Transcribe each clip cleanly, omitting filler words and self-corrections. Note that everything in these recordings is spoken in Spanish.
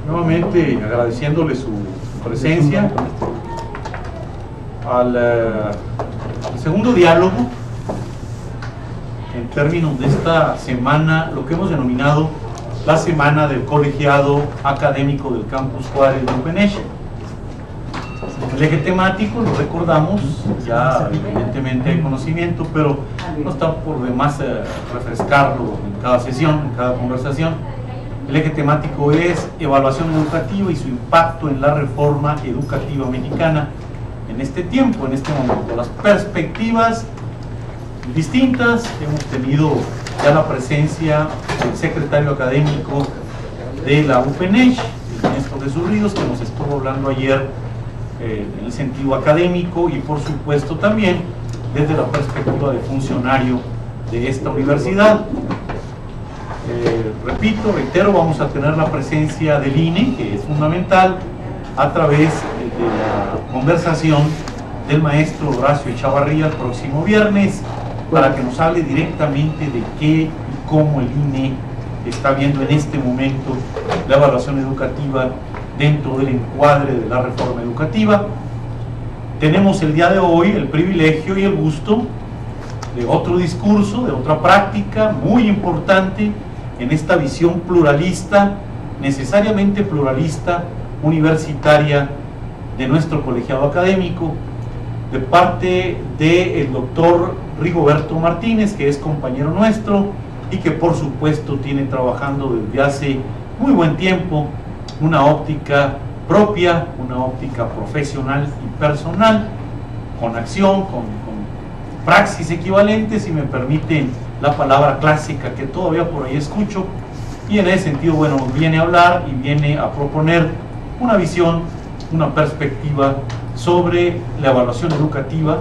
Nuevamente agradeciéndole su presencia al segundo diálogo en términos de esta semana, lo que hemos denominado la Semana del Colegiado Académico del Campus Juárez de UPNESH. El eje temático, lo recordamos, ya evidentemente hay conocimiento, pero no está por demás refrescarlo en cada sesión, en cada conversación. El eje temático es evaluación educativa y su impacto en la reforma educativa mexicana en este tiempo, en este momento. Las perspectivas distintas. Hemos tenido ya la presencia del secretario académico de la UPNESH, el maestro Jesús Ríos, que nos estuvo hablando ayer en el sentido académico y por supuesto también desde la perspectiva de funcionario de esta universidad. Repito, reitero, vamos a tener la presencia del INE, que es fundamental, a través de la conversación del maestro Horacio Echavarría el próximo viernes, para que nos hable directamente de qué y cómo el INE está viendo en este momento la evaluación educativa dentro del encuadre de la reforma educativa. Tenemos el día de hoy el privilegio y el gusto de otro discurso, de otra práctica muy importante en esta visión pluralista, necesariamente pluralista, universitaria de nuestro colegiado académico, de parte del doctor Rigoberto Martínez, que es compañero nuestro y que por supuesto tiene trabajando desde hace muy buen tiempo una óptica propia, una óptica profesional y personal, con acción, con praxis equivalentes, si me permiten la palabra clásica que todavía por ahí escucho, y en ese sentido, bueno, viene a hablar y viene a proponer una visión, una perspectiva sobre la evaluación educativa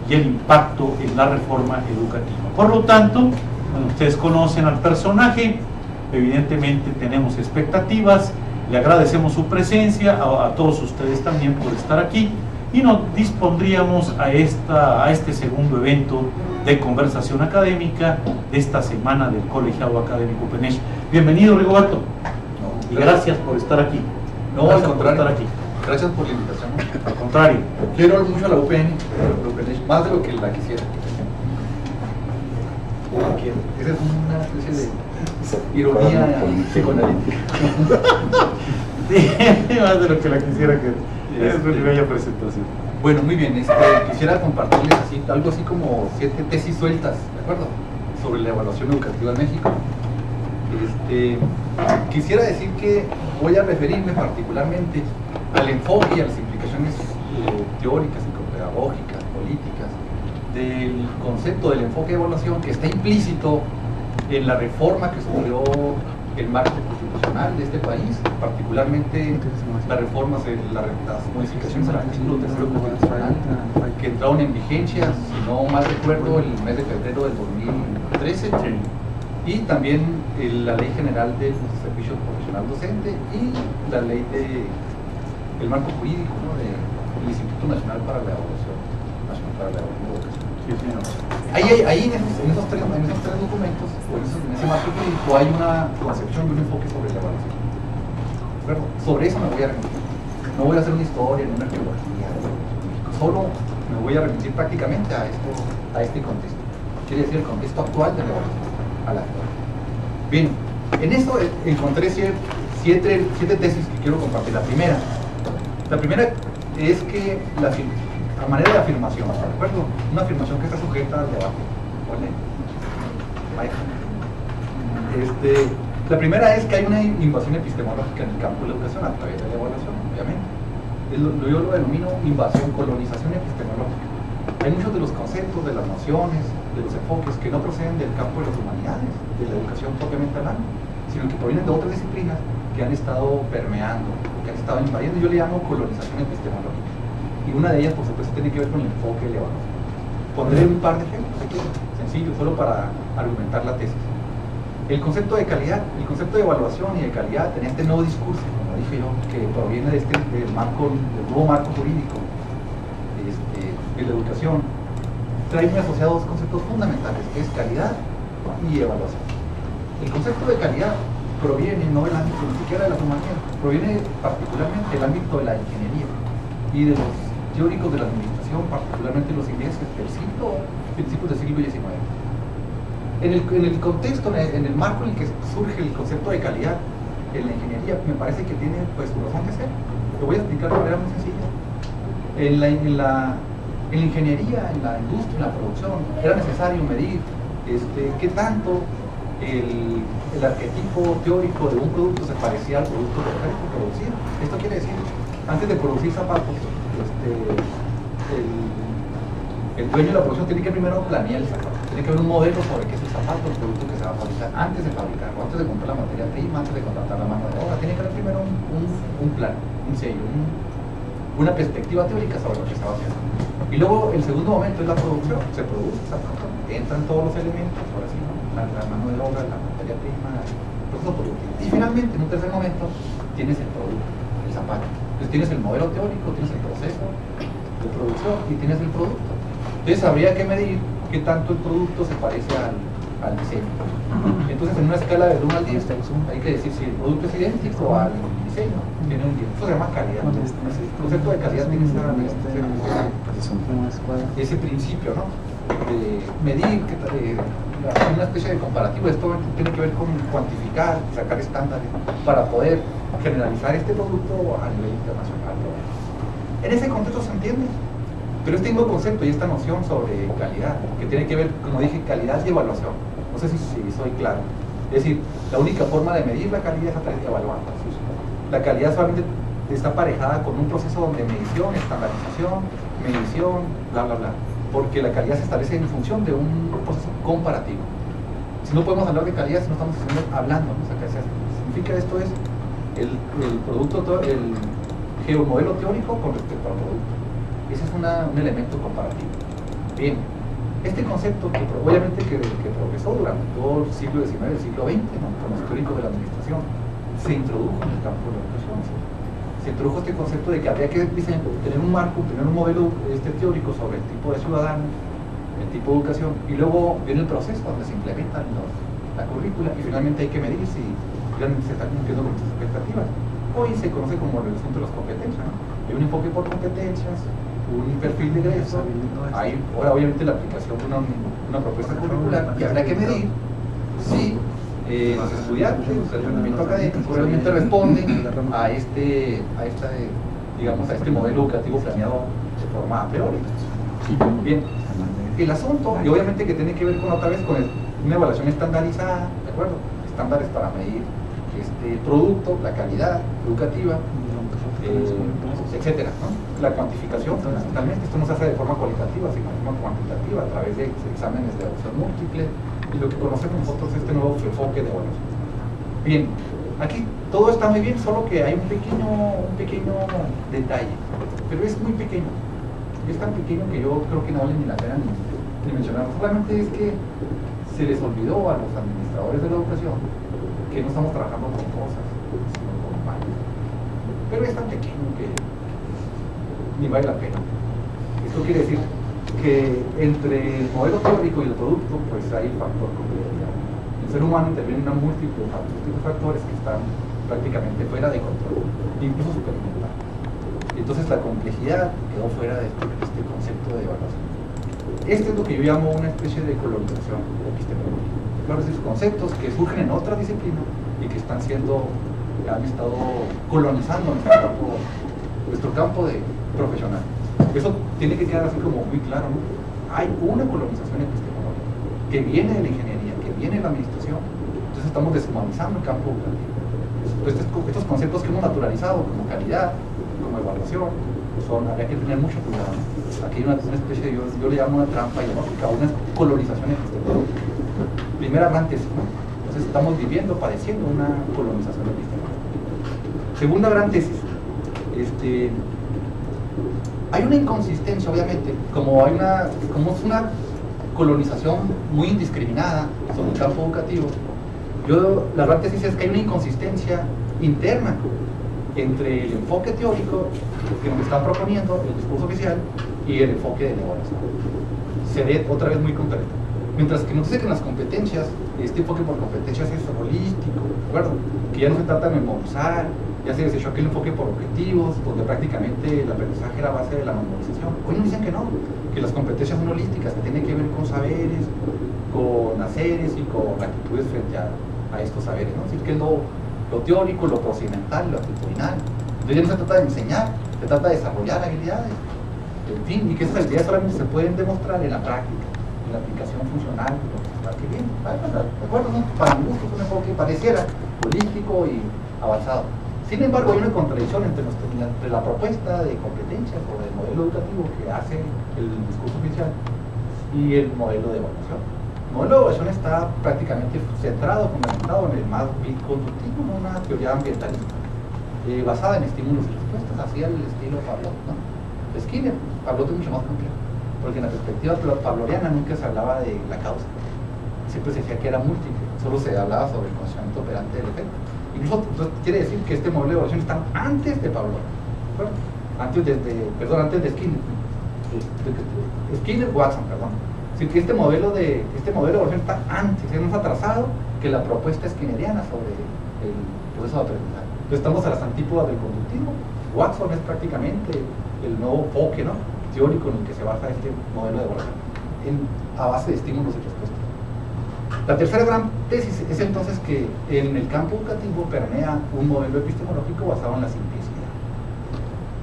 y el impacto en la reforma educativa. Por lo tanto, bueno, ustedes conocen al personaje, evidentemente tenemos expectativas, le agradecemos su presencia, a todos ustedes también por estar aquí, y nos dispondríamos a este segundo evento de conversación académica de esta semana del Colegiado Académico UPNESH. Bienvenido, Rigoberto, y gracias por estar aquí. No, al contrario, gracias por la invitación. Al contrario, quiero mucho a la UPN, más de lo que la quisiera. Esa es una especie de ironía psicoanalítica. Más de lo que la quisiera, que es una bella presentación. Bueno, muy bien, quisiera compartirles algo así como 7 tesis sueltas, ¿de acuerdo? Sobre la evaluación educativa en México. Quisiera decir que voy a referirme particularmente al enfoque y a las implicaciones teóricas, psicopedagógicas, políticas del concepto del enfoque de evaluación que está implícito en la reforma que sufrió el marco constitucional de este país, particularmente las reformas, las modificaciones al artículo 3 constitucional que entraron en vigencia, si no mal recuerdo, el mes de febrero del 2013, y también la Ley General del Servicio Profesional Docente y la ley del marco jurídico, ¿no?, del Instituto Nacional para la Evaluación Educacional. Ahí en esos tres documentos, en ese marco jurídico, hay una concepción y un enfoque sobre la evaluación. ¿Verdad? Sobre eso me voy a remitir. No voy a hacer una historia ni una arqueología, solo me voy a remitir prácticamente a este contexto. Quiere decir el contexto actual de la evaluación. Bien, en esto encontré 7 tesis que quiero compartir. La primera es que a manera de afirmación, ¿de acuerdo? Una afirmación que está sujeta al debate. La primera es que hay una invasión epistemológica en el campo de la educación a través de la evaluación, obviamente. Yo lo denomino invasión, colonización epistemológica. Hay muchos de los conceptos, de las nociones, de los enfoques que no proceden del campo de las humanidades, de la educación propiamente hablando, sino que provienen de otras disciplinas que han estado permeando, que han estado invadiendo. Yo le llamo colonización epistemológica. Y una de ellas, por supuesto, tiene que ver con el enfoque de la evaluación. Pondré un par de ejemplos aquí, sencillos, solo para argumentar la tesis. El concepto de calidad, el concepto de evaluación y de calidad en este nuevo discurso, como dije yo, que proviene del nuevo marco jurídico de la educación, trae muy asociados dos conceptos fundamentales, que es calidad y evaluación. El concepto de calidad proviene no del ámbito ni siquiera de las humanidades, proviene particularmente del ámbito de la ingeniería y de los teóricos de la administración, particularmente los ingleses del principios del siglo XIX. En el contexto, en el marco en el que surge el concepto de calidad en la ingeniería, me parece que tiene pues razón de ser. Lo voy a explicar de manera muy sencilla. En la ingeniería, en la industria, en la producción, era necesario medir qué tanto el arquetipo teórico de un producto se parecía al producto que se producía. Esto quiere decir, antes de producir zapatos, el dueño de la producción tiene que primero planear el zapato, tiene que ver un modelo sobre qué es el zapato, el producto que se va a fabricar, antes de fabricarlo, antes de comprar la materia prima, antes de contratar la mano de obra, tiene que haber primero un plan, un sello, una perspectiva teórica sobre lo que se va a hacer. Y luego el segundo momento es la producción, se produce el zapato, entran todos los elementos, ahora sí, ¿no? la mano de obra, la materia prima, el proceso productivo. Y finalmente, en un tercer momento, tienes el producto, el zapato. Entonces tienes el modelo teórico, tienes el proceso de producción y tienes el producto. Entonces habría que medir qué tanto el producto se parece al diseño. Entonces en una escala de 1 al 10 hay que decir si el producto es idéntico al diseño, tiene un 10. Eso se llama calidad. El concepto de calidad tiene ese principio, ¿no? De medir, una especie de comparativo. Esto tiene que ver con cuantificar, sacar estándares para poder generalizar este producto a nivel internacional. En ese contexto se entiende. Pero este mismo concepto y esta noción sobre calidad, que tiene que ver, como dije, calidad y evaluación. No sé si soy claro. Es decir, la única forma de medir la calidad es a través de evaluar. La calidad solamente está aparejada con un proceso de medición, estandarización, medición, bla, bla, bla. Porque la calidad se establece en función de un proceso comparativo. Si no podemos hablar de calidad si no estamos hablando, ¿no? O sea, significa esto es el producto, el geomodelo teórico con respecto al producto. Ese es un elemento comparativo. Bien, este concepto que obviamente que progresó durante todo el siglo XIX y el siglo XX, ¿no? Con los teóricos de la administración, se introdujo en el campo de la educación. Se introdujo este concepto de que habría que tener un marco, tener un modelo teórico sobre el tipo de ciudadano, el tipo de educación, y luego viene el proceso donde se implementan la currícula y finalmente hay que medir si realmente se están cumpliendo con sus expectativas. Hoy se conoce como el asunto de las competencias, ¿no? Hay un enfoque por competencias, un perfil de egreso, hay ahora obviamente la aplicación de una propuesta curricular y habrá que medir si los estudiantes, el rendimiento académico realmente responden a este modelo educativo planeado de forma a priori. Bien, el asunto, y obviamente que tiene que ver con una evaluación estandarizada, ¿de acuerdo? Estándares para medir producto, la calidad educativa, etcétera, ¿no? La cuantificación, fundamentalmente, esto no se hace de forma cualitativa, sino de forma cuantitativa, a través de exámenes de evaluación múltiple y lo que conocemos nosotros este nuevo enfoque de evaluación. Bien, aquí todo está muy bien, solo que hay un pequeño detalle, pero es muy pequeño, es tan pequeño que yo creo que no vale ni la pena ni mencionarlo. Solamente es que se les olvidó a los administradores de la educación que no estamos trabajando con cosas, sino con valores. Pero es tan pequeño que ni vale la pena. Esto quiere decir que entre el modelo teórico y el producto, pues hay el factor complejidad. El ser humano interviene en una múltiple factores que están prácticamente fuera de control, incluso supermental. Entonces la complejidad quedó fuera de este concepto de evaluación. Este es lo que yo llamo una especie de colonización epistemológica. Claro, esos conceptos que surgen en otras disciplinas y que han estado colonizando nuestro campo de profesional. Eso tiene que quedar así como muy claro, ¿no? Hay una colonización epistemológica que viene de la ingeniería, que viene de la administración. Entonces estamos deshumanizando el campo educativo. Entonces, estos conceptos que hemos naturalizado como calidad, como evaluación, habría que tener mucho cuidado, ¿no? Aquí hay una especie de, yo le llamo una trampa ideológica, una colonización epistemológica. Primera gran tesis, ¿no? Entonces estamos padeciendo una colonización epistemológica. Segunda gran tesis, hay una inconsistencia, obviamente, como es una colonización muy indiscriminada sobre el campo educativo. La gran tesis es que hay una inconsistencia interna entre el enfoque teórico que nos están proponiendo el discurso oficial y el enfoque de la evaluación. Seré otra vez muy concreto. Mientras que nos dice que en las competencias, este enfoque por competencias es holístico, ¿de acuerdo? Que ya no se trata de memorizar, ya se desechó aquel enfoque por objetivos, donde prácticamente el aprendizaje era base de la memorización. Hoy nos dicen que no, que las competencias son holísticas, que tienen que ver con saberes, con haceres y con actitudes frente a estos saberes, ¿no? Es decir, que es lo teórico, lo procedimental, lo actitudinal. Entonces ya no se trata de enseñar, se trata de desarrollar habilidades, en fin, y que esas habilidades solamente se pueden demostrar en la práctica, en la aplicación funcional, que bien, ¿de acuerdo? ¿No? Para mi gusto es un enfoque pareciera holístico y avanzado. Sin embargo, hay una contradicción entre la propuesta de competencias o del modelo educativo que hace el discurso oficial y el modelo de evaluación. El modelo de evaluación está prácticamente centrado, fundamentado en el más conductivo, ¿no? Una teoría ambientalista, basada en estímulos y respuestas, así al estilo Pavlov, ¿no? Skinner, Pavlov es mucho más complejo, porque en la perspectiva pavloviana nunca se hablaba de la causa, siempre se decía que era múltiple, solo se hablaba sobre el condicionamiento operante del efecto. Incluso entonces, quiere decir que este modelo de evaluación está antes de Pavlov, antes de Skinner, Watson, perdón. Es decir, que este modelo de evaluación está antes, es más atrasado que la propuesta skinneriana sobre el proceso de aprendizaje. Entonces estamos a las antípodas del conductismo. Watson es prácticamente el nuevo enfoque, ¿no?, teórico en el que se basa este modelo de evaluación, a base de estímulos y respuestas. La tercera gran tesis es entonces que en el campo educativo permea un modelo epistemológico basado en la simplicidad.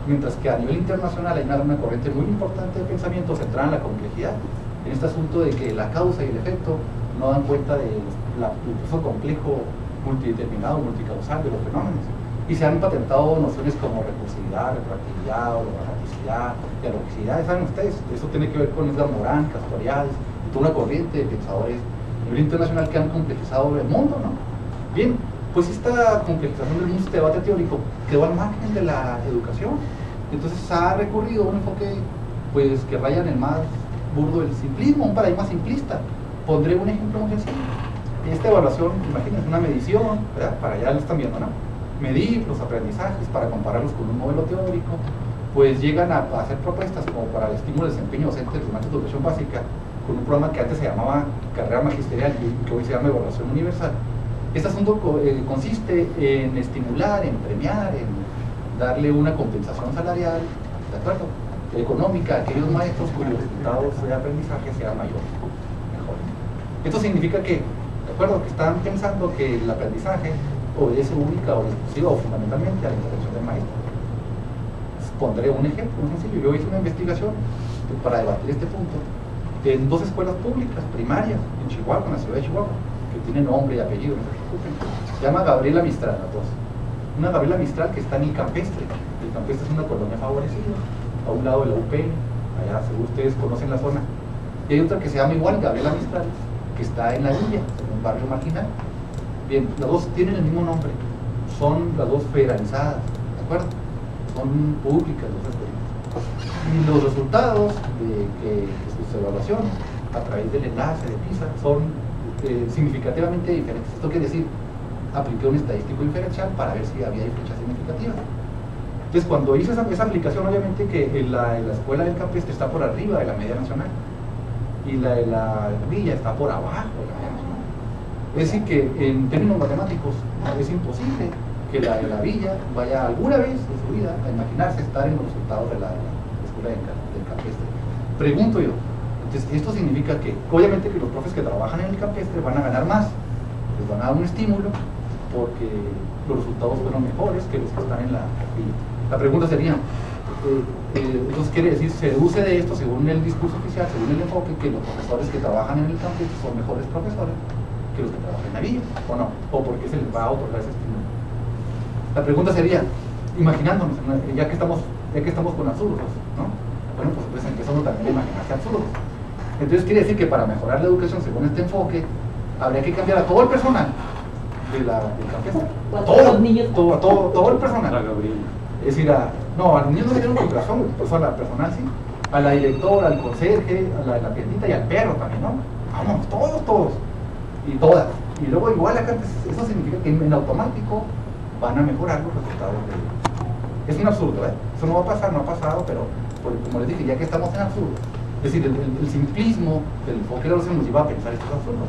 Mientras que a nivel internacional hay una corriente muy importante de pensamiento centrada en la complejidad, en este asunto de que la causa y el efecto no dan cuenta del proceso complejo, multideterminado, multicausal de los fenómenos. Y se han patentado nociones como recursividad, retroactividad, holograticidad, dialogicidad. ¿Saben ustedes? Eso tiene que ver con Edgar Morin, Castoriadis, y toda una corriente de pensadores a nivel internacional que han complejizado el mundo, ¿no? Bien, pues esta complejización del mundo, este debate teórico, quedó al margen de la educación. Entonces ha recurrido a un enfoque pues, que raya en el más burdo del simplismo, un paradigma simplista. Pondré un ejemplo muy sencillo. Esta evaluación, imagínense, una medición, ¿verdad? Para allá lo están viendo, ¿no? Medir los aprendizajes para compararlos con un modelo teórico, pues llegan a hacer propuestas como para el estímulo de desempeño docente de los maestros de educación básica, con un programa que antes se llamaba carrera magisterial y que hoy se llama evaluación universal. Este asunto consiste en estimular, en premiar, en darle una compensación salarial, ¿de acuerdo?, económica a aquellos maestros cuyos resultados de aprendizaje sean mayores, mejores. Esto significa que, ¿de acuerdo?, que están pensando que el aprendizaje obedece única o exclusiva o fundamentalmente a la intervención del maestro. Pondré un ejemplo muy sencillo. Yo hice una investigación para debatir este punto en dos escuelas públicas primarias en Chihuahua, en la ciudad de Chihuahua, que tiene nombre y apellido, no se preocupen. Se llama Gabriela Mistral, las dos. Una Gabriela Mistral que está en el Campestre. El Campestre es una colonia favorecida, a un lado de la UP, allá seguro ustedes conocen la zona. Y hay otra que se llama igual, Gabriela Mistral, que está en la Villa, en un barrio marginal. Bien, las dos tienen el mismo nombre, son las dos federalizadas, ¿de acuerdo? Son públicas las escuelas. Y los resultados de sus evaluaciones a través del enlace de PISA son significativamente diferentes. Esto quiere decir, apliqué un estadístico diferencial para ver si había diferencias significativas. Entonces, cuando hice esa aplicación, obviamente que la escuela del Campestre está por arriba de la media nacional y la de la Villa está por abajo de la media nacional. Es decir, que en términos matemáticos es imposible que la de la Villa vaya alguna vez en su vida a imaginarse estar en los resultados de la escuela del Campestre. Pregunto yo, entonces esto significa que obviamente que los profes que trabajan en el Campestre van a ganar más, les van a dar un estímulo porque los resultados fueron mejores que los que están en la Villa. La pregunta sería, entonces quiere decir, se deduce de esto, según el discurso oficial, según el enfoque, que los profesores que trabajan en el Campestre son mejores profesores que los que trabajan en la Villa, ¿o no? ¿O por qué se les va a otorgar ese estímulo? La pregunta sería, imaginándonos, ya que estamos con absurdos, ¿no? Bueno, pues empezamos también a imaginarse absurdos. Entonces quiere decir que para mejorar la educación según este enfoque, habría que cambiar a todo el personal del Campestre. Todo el personal. Es decir, no, a los niños no le dieron cooperación, pues a la personal sí, a la directora, al conserje, a la de la tiendita y al perro también, ¿no? Vamos, todos. Y todas. Y luego igual acá, eso significa que en automático van a mejorar los resultados de... Es un absurdo, ¿eh? Eso no va a pasar, no ha pasado, pero como les dije, ya que estamos en absurdo, Es decir, el simplismo del enfoque de la evaluación nos lleva a pensar estos absurdos.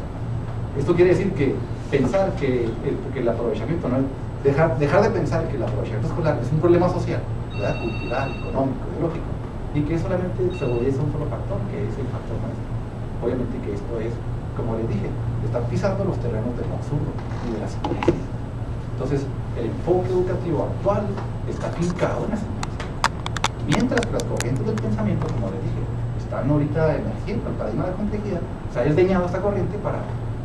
Esto quiere decir que pensar que el aprovechamiento, ¿no? dejar de pensar que el aprovechamiento escolar es un problema social, ¿verdad? Cultural, económico, ideológico, y que solamente se obedece a un solo factor, que es el factor maestro. Obviamente que esto es, como les dije, están pisando los terrenos del absurdo y de la simplicidad. Entonces, el enfoque educativo actual está fincado en la simplicidad. Mientras que las corrientes del pensamiento, como les dije, están ahorita emergiendo el paradigma de la complejidad, se ha desdeñado esta corriente para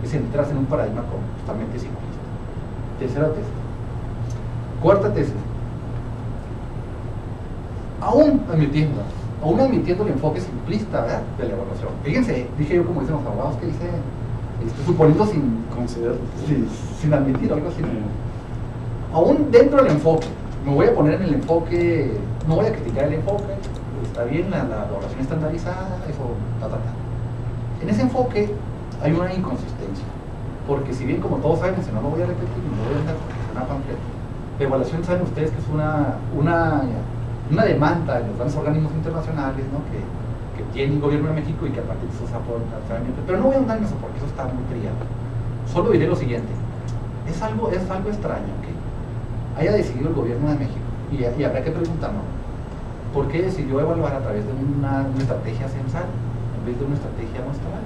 centrarse en un paradigma totalmente simplista. Tercera tesis. Cuarta tesis. Aún admitiendo el enfoque simplista, ¿verdad?, de la evaluación. Fíjense, dije yo, como dicen los abogados, que dice, suponiendo sin admitir algo así. Aún dentro del enfoque, me voy a poner en el enfoque, no voy a criticar el enfoque, está bien la evaluación estandarizada, eso, En ese enfoque hay una inconsistencia, porque si bien, como todos sabemos, si no lo voy a repetir, no voy a andar porque es una panfleta. La evaluación, saben ustedes que es una demanda de los grandes organismos internacionales, ¿no?, que tiene el gobierno de México y que a partir de eso se aporta. Pero no voy a andar en eso porque eso está muy trillado. Solo diré lo siguiente: es algo extraño que haya decidido el gobierno de México, y habrá que preguntarnos, ¿por qué decidió evaluar a través de una estrategia censal en vez de una estrategia muestral?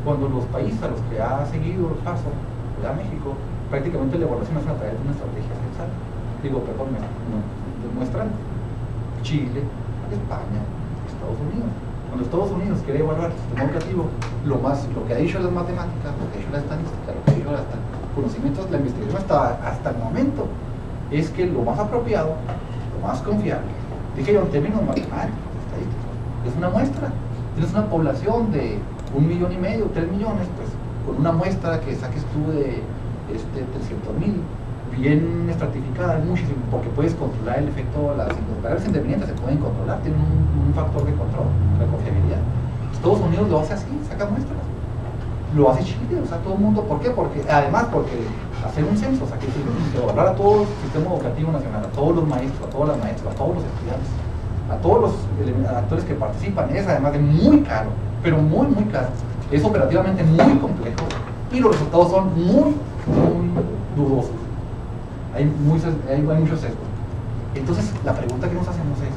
Cuando los países a los que ha seguido el paso, ¿verdad?, México, prácticamente la evaluación es a través de una estrategia censal. Muestran Chile, España, Estados Unidos. Cuando Estados Unidos quiere evaluar el sistema educativo, lo que ha dicho las matemáticas, lo que ha dicho la estadística, lo que ha dicho hasta conocimientos, la investigación hasta el momento, es que lo más apropiado, lo más confiable, dije yo en términos matemáticos, estadísticos, es una muestra. Tienes una población de 1,5 millones, 3 millones, pues con una muestra que saques tú de 300,000, bien estratificada, muchísimo, porque puedes controlar el efecto, las variables independientes se pueden controlar, tienen un factor de control, la confiabilidad. Estados Unidos lo hace así, saca muestras. Lo hace Chile, o sea, todo el mundo. ¿Por qué? Porque hacer un censo, o sea, que evaluar a todo el sistema educativo nacional, a todos los maestros, a todas las maestras, a todos los estudiantes, a todos los actores que participan, es además de muy caro, pero muy, muy caro. Es operativamente muy complejo y los resultados son muy, muy dudosos. Hay muchos sesgos. Entonces, la pregunta que nos hacemos es,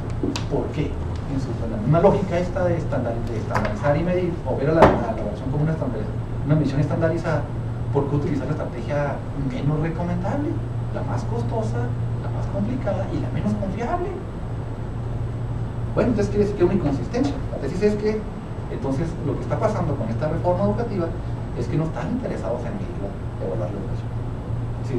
¿por qué? En la misma lógica esta de estandarizar y medir, o ver a la evaluación como una medición estandarizada, ¿por qué utilizar la estrategia menos recomendable, la más costosa, la más complicada y la menos confiable? Bueno, entonces quiere decir que hay una inconsistencia. La tesis es que, entonces, lo que está pasando con esta reforma educativa es que no están interesados en evaluar la educación.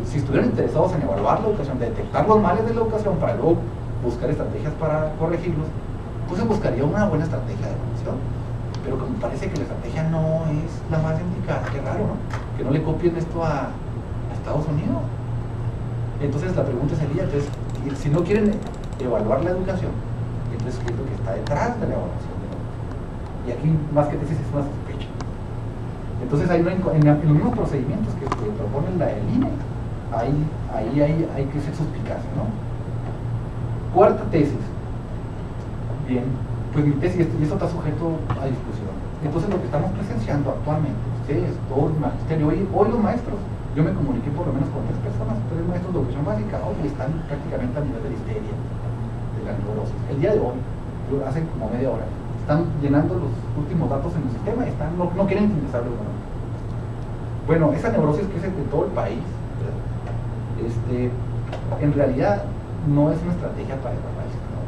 Si estuvieran interesados en evaluar la educación, detectar los males de la educación para luego buscar estrategias para corregirlos, pues se buscaría una buena estrategia de evaluación. Pero como parece que la estrategia no es la más indicada, qué raro, ¿no?, que no le copien esto a Estados Unidos. Entonces la pregunta sería, entonces, si no quieren evaluar la educación, entonces ¿qué es lo que está detrás de la evaluación? Y aquí, más que tesis, es una sospecha. Entonces en los mismos procedimientos que proponen la del INE, ahí hay que ser suspicaz, ¿no? Cuarta tesis. Bien, pues mi tesis, y esto está sujeto a discusión. Entonces lo que estamos presenciando actualmente, ustedes, todo el magisterio, hoy los maestros, yo me comuniqué por lo menos con 3 personas, 3 maestros de educación básica, hoy están prácticamente a nivel de la histeria, de la neurosis. El día de hoy, hace como media hora, están llenando los últimos datos en el sistema y no quieren utilizarlo. Bueno, esa neurosis que es de todo el país, en realidad no es una estrategia para el país, ¿no?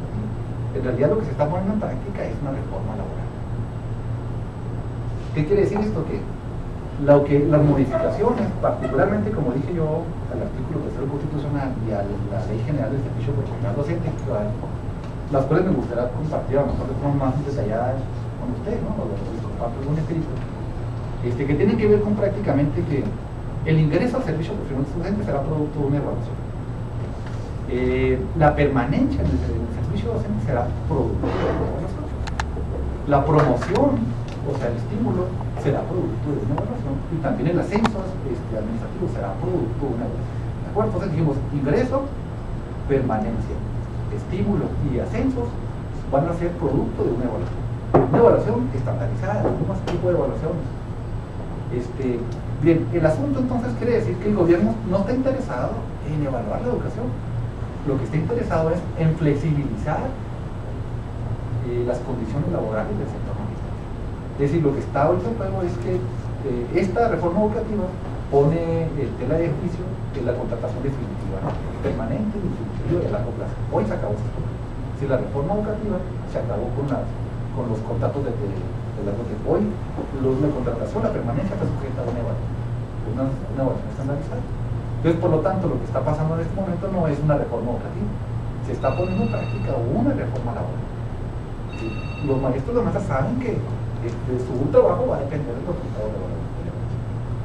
En realidad lo que se está poniendo en práctica es una reforma laboral. ¿Qué quiere decir esto? Que las modificaciones, particularmente, como dije yo, al artículo 3 constitucional y a la Ley General del Servicio Profesional Docente, las cuales me gustaría compartir a lo mejor de forma más detallada con ustedes, ¿no?, o los comparto en un escrito, que tienen que ver con prácticamente que el ingreso al servicio profesional docente será producto de una evaluación. La permanencia en el servicio docente será producto de una evaluación. La promoción, o sea, el estímulo, será producto de una evaluación. Y también el ascenso administrativo será producto de una evaluación. ¿De acuerdo? Entonces dijimos, ingreso, permanencia, estímulo y ascensos van a ser producto de una evaluación. Una evaluación estandarizada, no más tipo de evaluaciones. Bien, el asunto entonces quiere decir que el gobierno no está interesado en evaluar la educación. Lo que está interesado es en flexibilizar las condiciones laborales del sector magisterio. Es decir, lo que está ahorita en juego es que esta reforma educativa pone tela de juicio en la contratación definitiva, permanente, definitiva y a largo plazo. Hoy se acabó esto. Si la reforma educativa se acabó con los contratos de largo tiempo. Hoy la contratación, la permanencia está sujeta a una evaluación estandarizada. Entonces, por lo tanto, lo que está pasando en este momento no es una reforma educativa, se está poniendo en práctica una reforma laboral. ¿Sí? Los maestros y las maestras saben que su trabajo va a depender del resultado de la evaluación.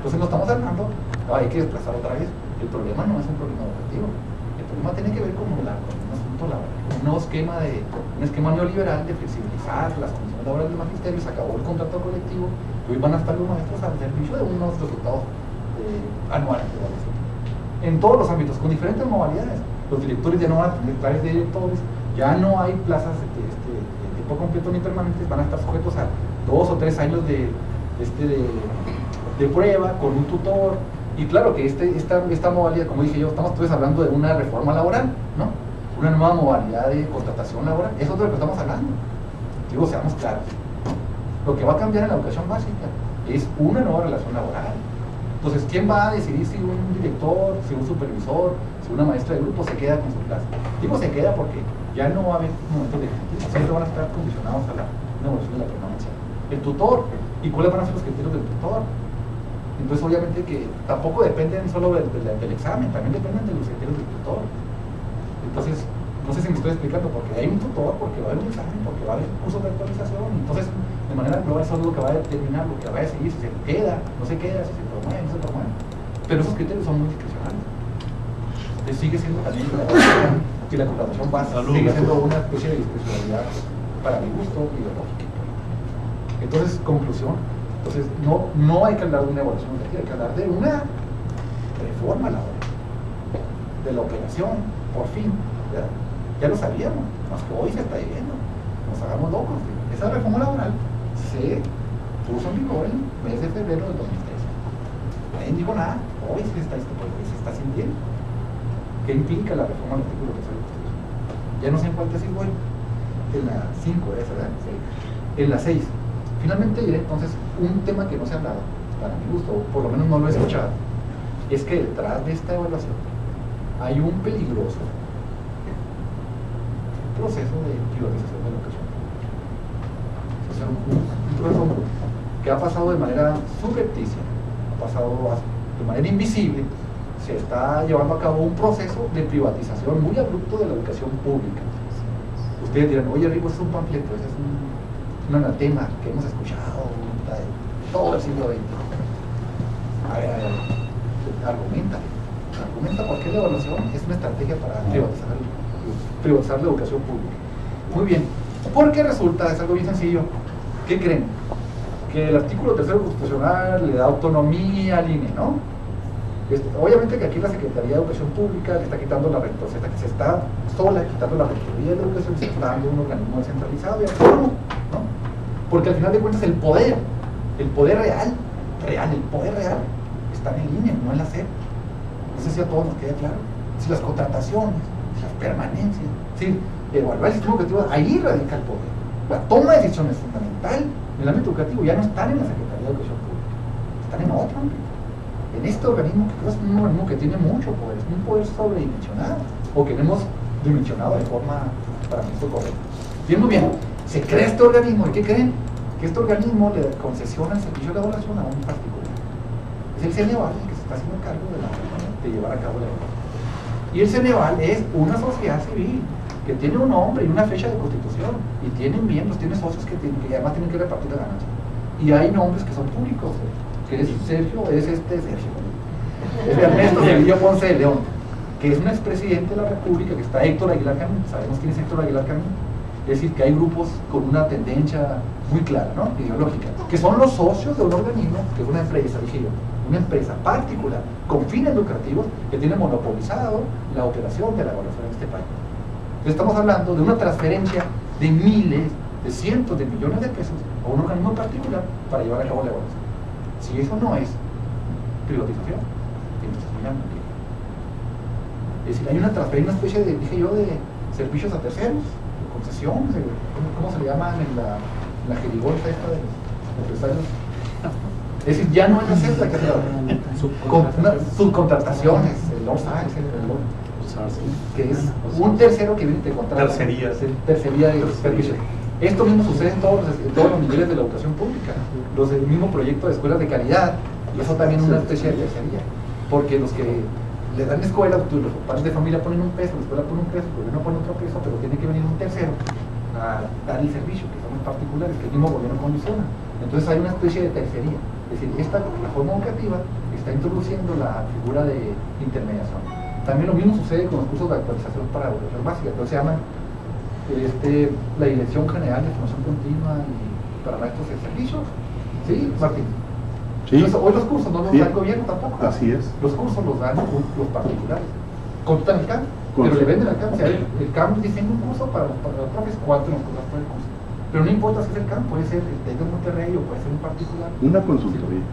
Entonces no estamos hablando, hay que desplazar otra vez. El problema no es un problema educativo, el problema tiene que ver con un asunto laboral, un nuevo esquema neoliberal de flexibilizar las condiciones laborales del magisterio. Se acabó el contrato colectivo y hoy van a estar los maestros al servicio de unos resultados anuales de evaluación en todos los ámbitos, con diferentes modalidades. Los directores ya no van a tener planes de directores, ya no hay plazas de tiempo completo ni permanentes, van a estar sujetos a 2 o 3 años de prueba con un tutor. Y claro que esta modalidad, como dije yo, estamos todos hablando de una reforma laboral, ¿no? Una nueva modalidad de contratación laboral. Eso es de lo que estamos hablando. Digo, seamos claros. Lo que va a cambiar en la educación básica es una nueva relación laboral. Entonces, ¿quién va a decidir si un director, si un supervisor, si una maestra de grupo se queda con su clase? Digo se queda porque ya no va a haber momentos de ejercicio, siempre van a estar condicionados a la evaluación de la permanencia. El tutor, ¿y cuáles van a ser los criterios del tutor? Entonces, obviamente que tampoco dependen solo del examen, también dependen de los criterios del tutor. Entonces, no sé si me estoy explicando, porque hay un tutor, porque va a haber un examen, porque va a haber un curso de actualización. Entonces, de manera global, eso es lo que va a determinar, lo que va a decidir, si se queda, no se queda, si se promueve, no se promueve. Pero esos criterios son muy discrecionales. Entonces, sigue siendo también la evaluación y la contratación básica, sigue siendo una especie de discrecionalidad para mi gusto ideológico. Entonces, conclusión. Entonces, no hay que hablar de una evaluación educativa, hay que hablar de una reforma laboral, de la operación, por fin. Ya lo sabíamos, más que hoy se está viviendo, nos hagamos locos. Esa reforma laboral se puso en vigor en el mes de febrero del 2013. Nadie dijo nada, hoy se está sintiendo. ¿Qué implica la reforma del artículo 3 de la Constitución? Ya no sé en cuál tesis voy, en la 5, ¿verdad? Sí. En la 6. Finalmente diré entonces un tema que no se ha hablado, para mi gusto, o por lo menos no lo he escuchado, es que detrás de esta evaluación hay un peligroso proceso de privatización de la educación. O sea, un proceso que ha pasado de manera subrepticia, ha pasado de manera invisible. Se está llevando a cabo un proceso de privatización muy abrupto de la educación pública. Ustedes dirán, oye, Rigo, es un panfleto, ese es un anatema que hemos escuchado todo el siglo XX. A ver, argumenta por qué la evaluación es una estrategia para privatizar la educación pública. Muy bien, porque resulta, es algo bien sencillo. ¿Qué creen? Que el artículo 3 constitucional le da autonomía al INE, ¿no? Obviamente que aquí la Secretaría de Educación Pública le está quitando la rectoría, se está sola quitando la rectoría de la educación, se está dando un organismo descentralizado y autónomo, ¿no? Porque al final de cuentas el poder real, el poder real está en el INE, no en la SEP. No sé si a todos nos queda claro. Si las contrataciones, si las permanencias, si evaluar el sistema educativo, ahí radica el poder. La toma de decisiones fundamental en el ámbito educativo ya no están en la Secretaría de Educación Pública, están en otro ámbito. En este organismo, que es un organismo que tiene mucho poder, es un poder sobredimensionado, o que no hemos dimensionado de forma, para mí, correcta. Bien, muy bien, se crea este organismo, ¿y qué creen? Que este organismo le concesiona el servicio de evaluación a un particular. Es el Ceneval el que se está haciendo cargo de llevar a cabo la evaluación. Y el Ceneval es una sociedad civil que tiene un nombre y una fecha de constitución, y tienen miembros, tiene socios que además tienen que repartir la ganancia. Y hay nombres que son públicos, que es Sergio, es Ernesto Cedillo Ponce de León, que es un expresidente de la República, que está Héctor Aguilar Camín. Sabemos quién es Héctor Aguilar Camín. Es decir, que hay grupos con una tendencia muy clara, ¿no? Ideológica, que son los socios de un organismo, que es una empresa, dije yo, una empresa particular, con fines lucrativos, que tiene monopolizado la operación de la evaluación en este país. Entonces estamos hablando de una transferencia de miles de cientos de millones de pesos a un organismo particular para llevar a cabo la evaluación. Si eso no es privatización, entonces mira, es decir, hay una transferencia, una especie de, dije yo, de servicios a terceros, concesiones, ¿cómo se le llaman en la jerigonza esta de los empresarios? Es decir, ya no es hacer la que subcontrataciones, el outsourcing, que es un tercero que viene y te contrata. Tercería de servicios. Esto mismo sucede en todos los niveles de la educación pública. El mismo proyecto de escuelas de calidad, y eso también es una especie de tercería. Porque los que le dan escuela, los padres de familia ponen un peso, la escuela pone un peso, el gobierno pone otro peso, pero tiene que venir un tercero a dar el servicio, que son los particulares, que el mismo gobierno condiciona. Entonces hay una especie de tercería. Es decir, esta reforma educativa está introduciendo la figura de intermediación. También lo mismo sucede con los cursos de actualización para educación básica. Entonces se llaman la Dirección General de Formación Continua y para Maestros de Servicio. ¿Sí, Martín? Sí. Entonces, hoy los cursos no los da el gobierno tampoco. Así es. Los cursos los dan los particulares. Contratan el CAM, pero le venden al CAM. O sea, el CAM diseña un curso para los profes, ¿cuánto nos cobran por el curso? Pero no importa si es el CAM, puede ser el TEC de Monterrey o puede ser un particular. Una consultoría.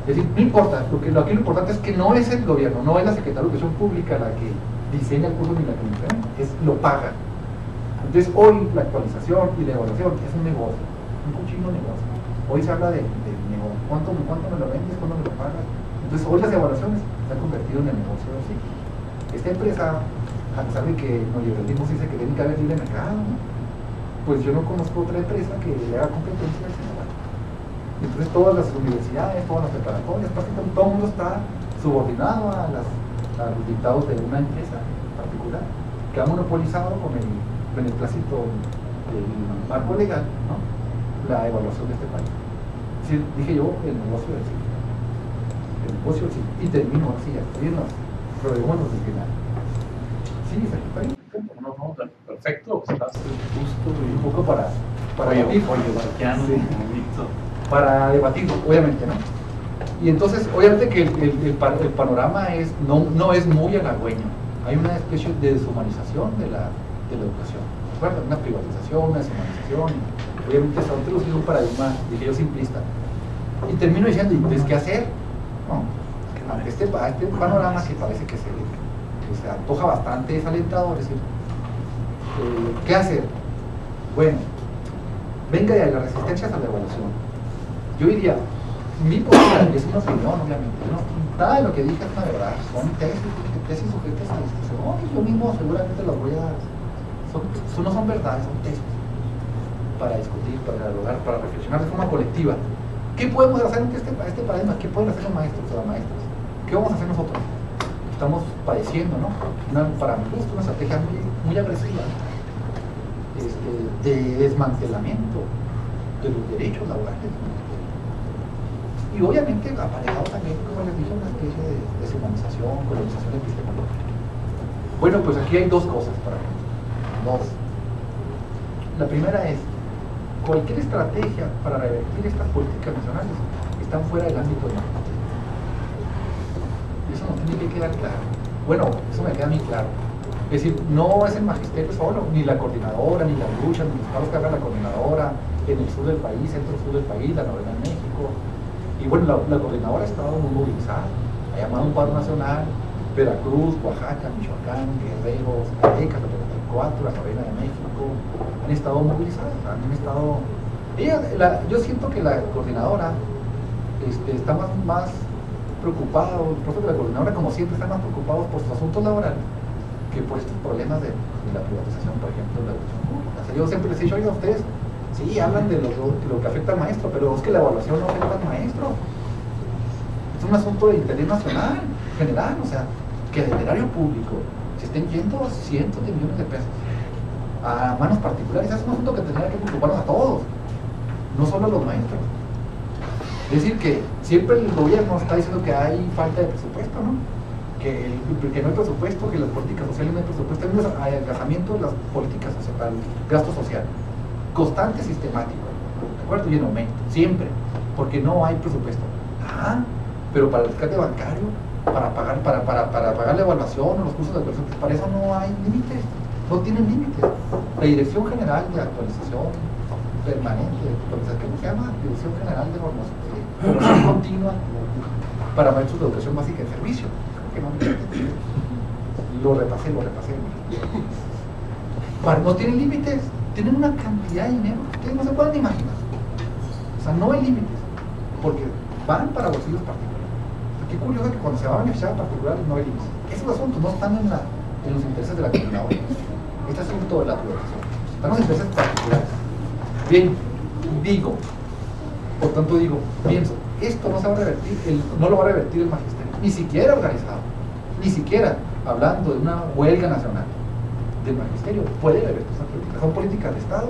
Es decir, no importa, aquí lo importante es que no es el gobierno, no es la Secretaría de Educación Pública la que diseña el curso ni la que lo implementa, lo paga. Entonces hoy la actualización y la evaluación es un negocio, un cochino negocio. Hoy se habla de negocio, ¿cuánto me lo vendes? ¿Cuándo me lo pagas? Entonces hoy las evaluaciones se han convertido en el negocio de sí. Esta empresa, a pesar de que el neoliberalismo dice que tiene que haber libre mercado, ¿no? Pues yo no conozco otra empresa que le haga competencia al Senegal. Entonces todas las universidades, todas las preparatorias, prácticamente todo el mundo está subordinado a los dictados de una empresa particular que ha monopolizado con el beneplácito del marco legal, ¿no?, la evaluación de este país. Es decir, dije yo, el negocio del siglo. El negocio del siglo. Y termino así, estoy en los problemas del final. Sí, secretario. No, perfecto, estás justo un poco para debatir. Sí. Para debatir, obviamente, ¿no? Y entonces, obviamente que el panorama no es muy halagüeño. Hay una especie de deshumanización de la educación. Bueno, una privatización, una deshumanización. Obviamente se ha introducido un paradigma, dije yo, simplista. Y termino diciendo, ¿y pues qué hacer? No, ante este panorama que parece que se antoja bastante desalentador, es decir, ¿qué hacer? Bueno, venga de las resistencias a la evaluación. Yo diría, mi postura, y es una opinión, obviamente, ¿no? Nada de lo que dije es una verdad, son tesis sujetas a discusión, yo mismo seguramente las voy a... no son verdades, son tesis para discutir, para dialogar, para reflexionar de forma colectiva. ¿Qué podemos hacer ante este paradigma? ¿Qué pueden hacer los maestros o las maestras? ¿Qué vamos a hacer nosotros? Estamos padeciendo, ¿no? Para mi gusto, una estrategia muy agresiva de desmantelamiento de los derechos laborales. Y obviamente aparejado también, como les dije, una especie de deshumanización, colonización epistemológica. Bueno, pues aquí hay dos cosas para mí. Dos. La primera es, cualquier estrategia para revertir estas políticas nacionales están fuera del ámbito de la justicia. Eso nos tiene que quedar claro. Bueno, eso me queda muy claro. Es decir, no es el magisterio solo, ni la coordinadora, ni la lucha, ni los paros que haga la coordinadora en el sur del país, centro-sur del país, la novena en México. Y bueno, la coordinadora ha estado muy movilizada, ha llamado un paro nacional, Veracruz, Oaxaca, Michoacán, Guerrero, Zacatecas, la 34, la novena de México, han estado movilizadas, han estado... yo siento que la coordinadora está más preocupada, los profes de la coordinadora como siempre están más preocupados por sus asuntos laborales que por estos problemas de la privatización, por ejemplo, de la educación pública. O sea, yo siempre les he dicho, oiga, ustedes sí hablan de lo que afecta al maestro, pero es que la evaluación no afecta al maestro. Es un asunto de interés nacional, general, o sea, que del erario público se estén yendo cientos de millones de pesos a manos particulares. Es un asunto que tendría que preocuparnos a todos, no solo a los maestros. Es decir, que siempre el gobierno está diciendo que hay falta de presupuesto, ¿no? Que no hay presupuesto, que las políticas sociales no hay presupuesto, hay un adelgazamiento de las políticas sociales, para el gasto social, constante, sistemático, ¿de acuerdo? Y en aumento, siempre, porque no hay presupuesto. Pero para el rescate bancario, para pagar la evaluación o los cursos de actualización, para eso no hay límites, no tienen límites. La Dirección General de Actualización permanente, ¿cómo se llama? Dirección General de Formación Continua para maestros de educación básica y servicio. Que no, lo repasé. No tienen límites, tienen una cantidad de dinero que ustedes no se pueden imaginar. O sea, no hay límites, porque van para bolsillos particulares. Qué curioso que cuando se va a beneficiar a particulares no hay límites. Esos asuntos no están en los intereses de la comunidad. Este asunto de la privatización están los intereses particulares. Bien, pienso, esto no se va a revertir, no lo va a revertir el magisterio, ni siquiera organizado, ni siquiera hablando de una huelga nacional del magisterio puede revertir esa política. Son políticas de Estado.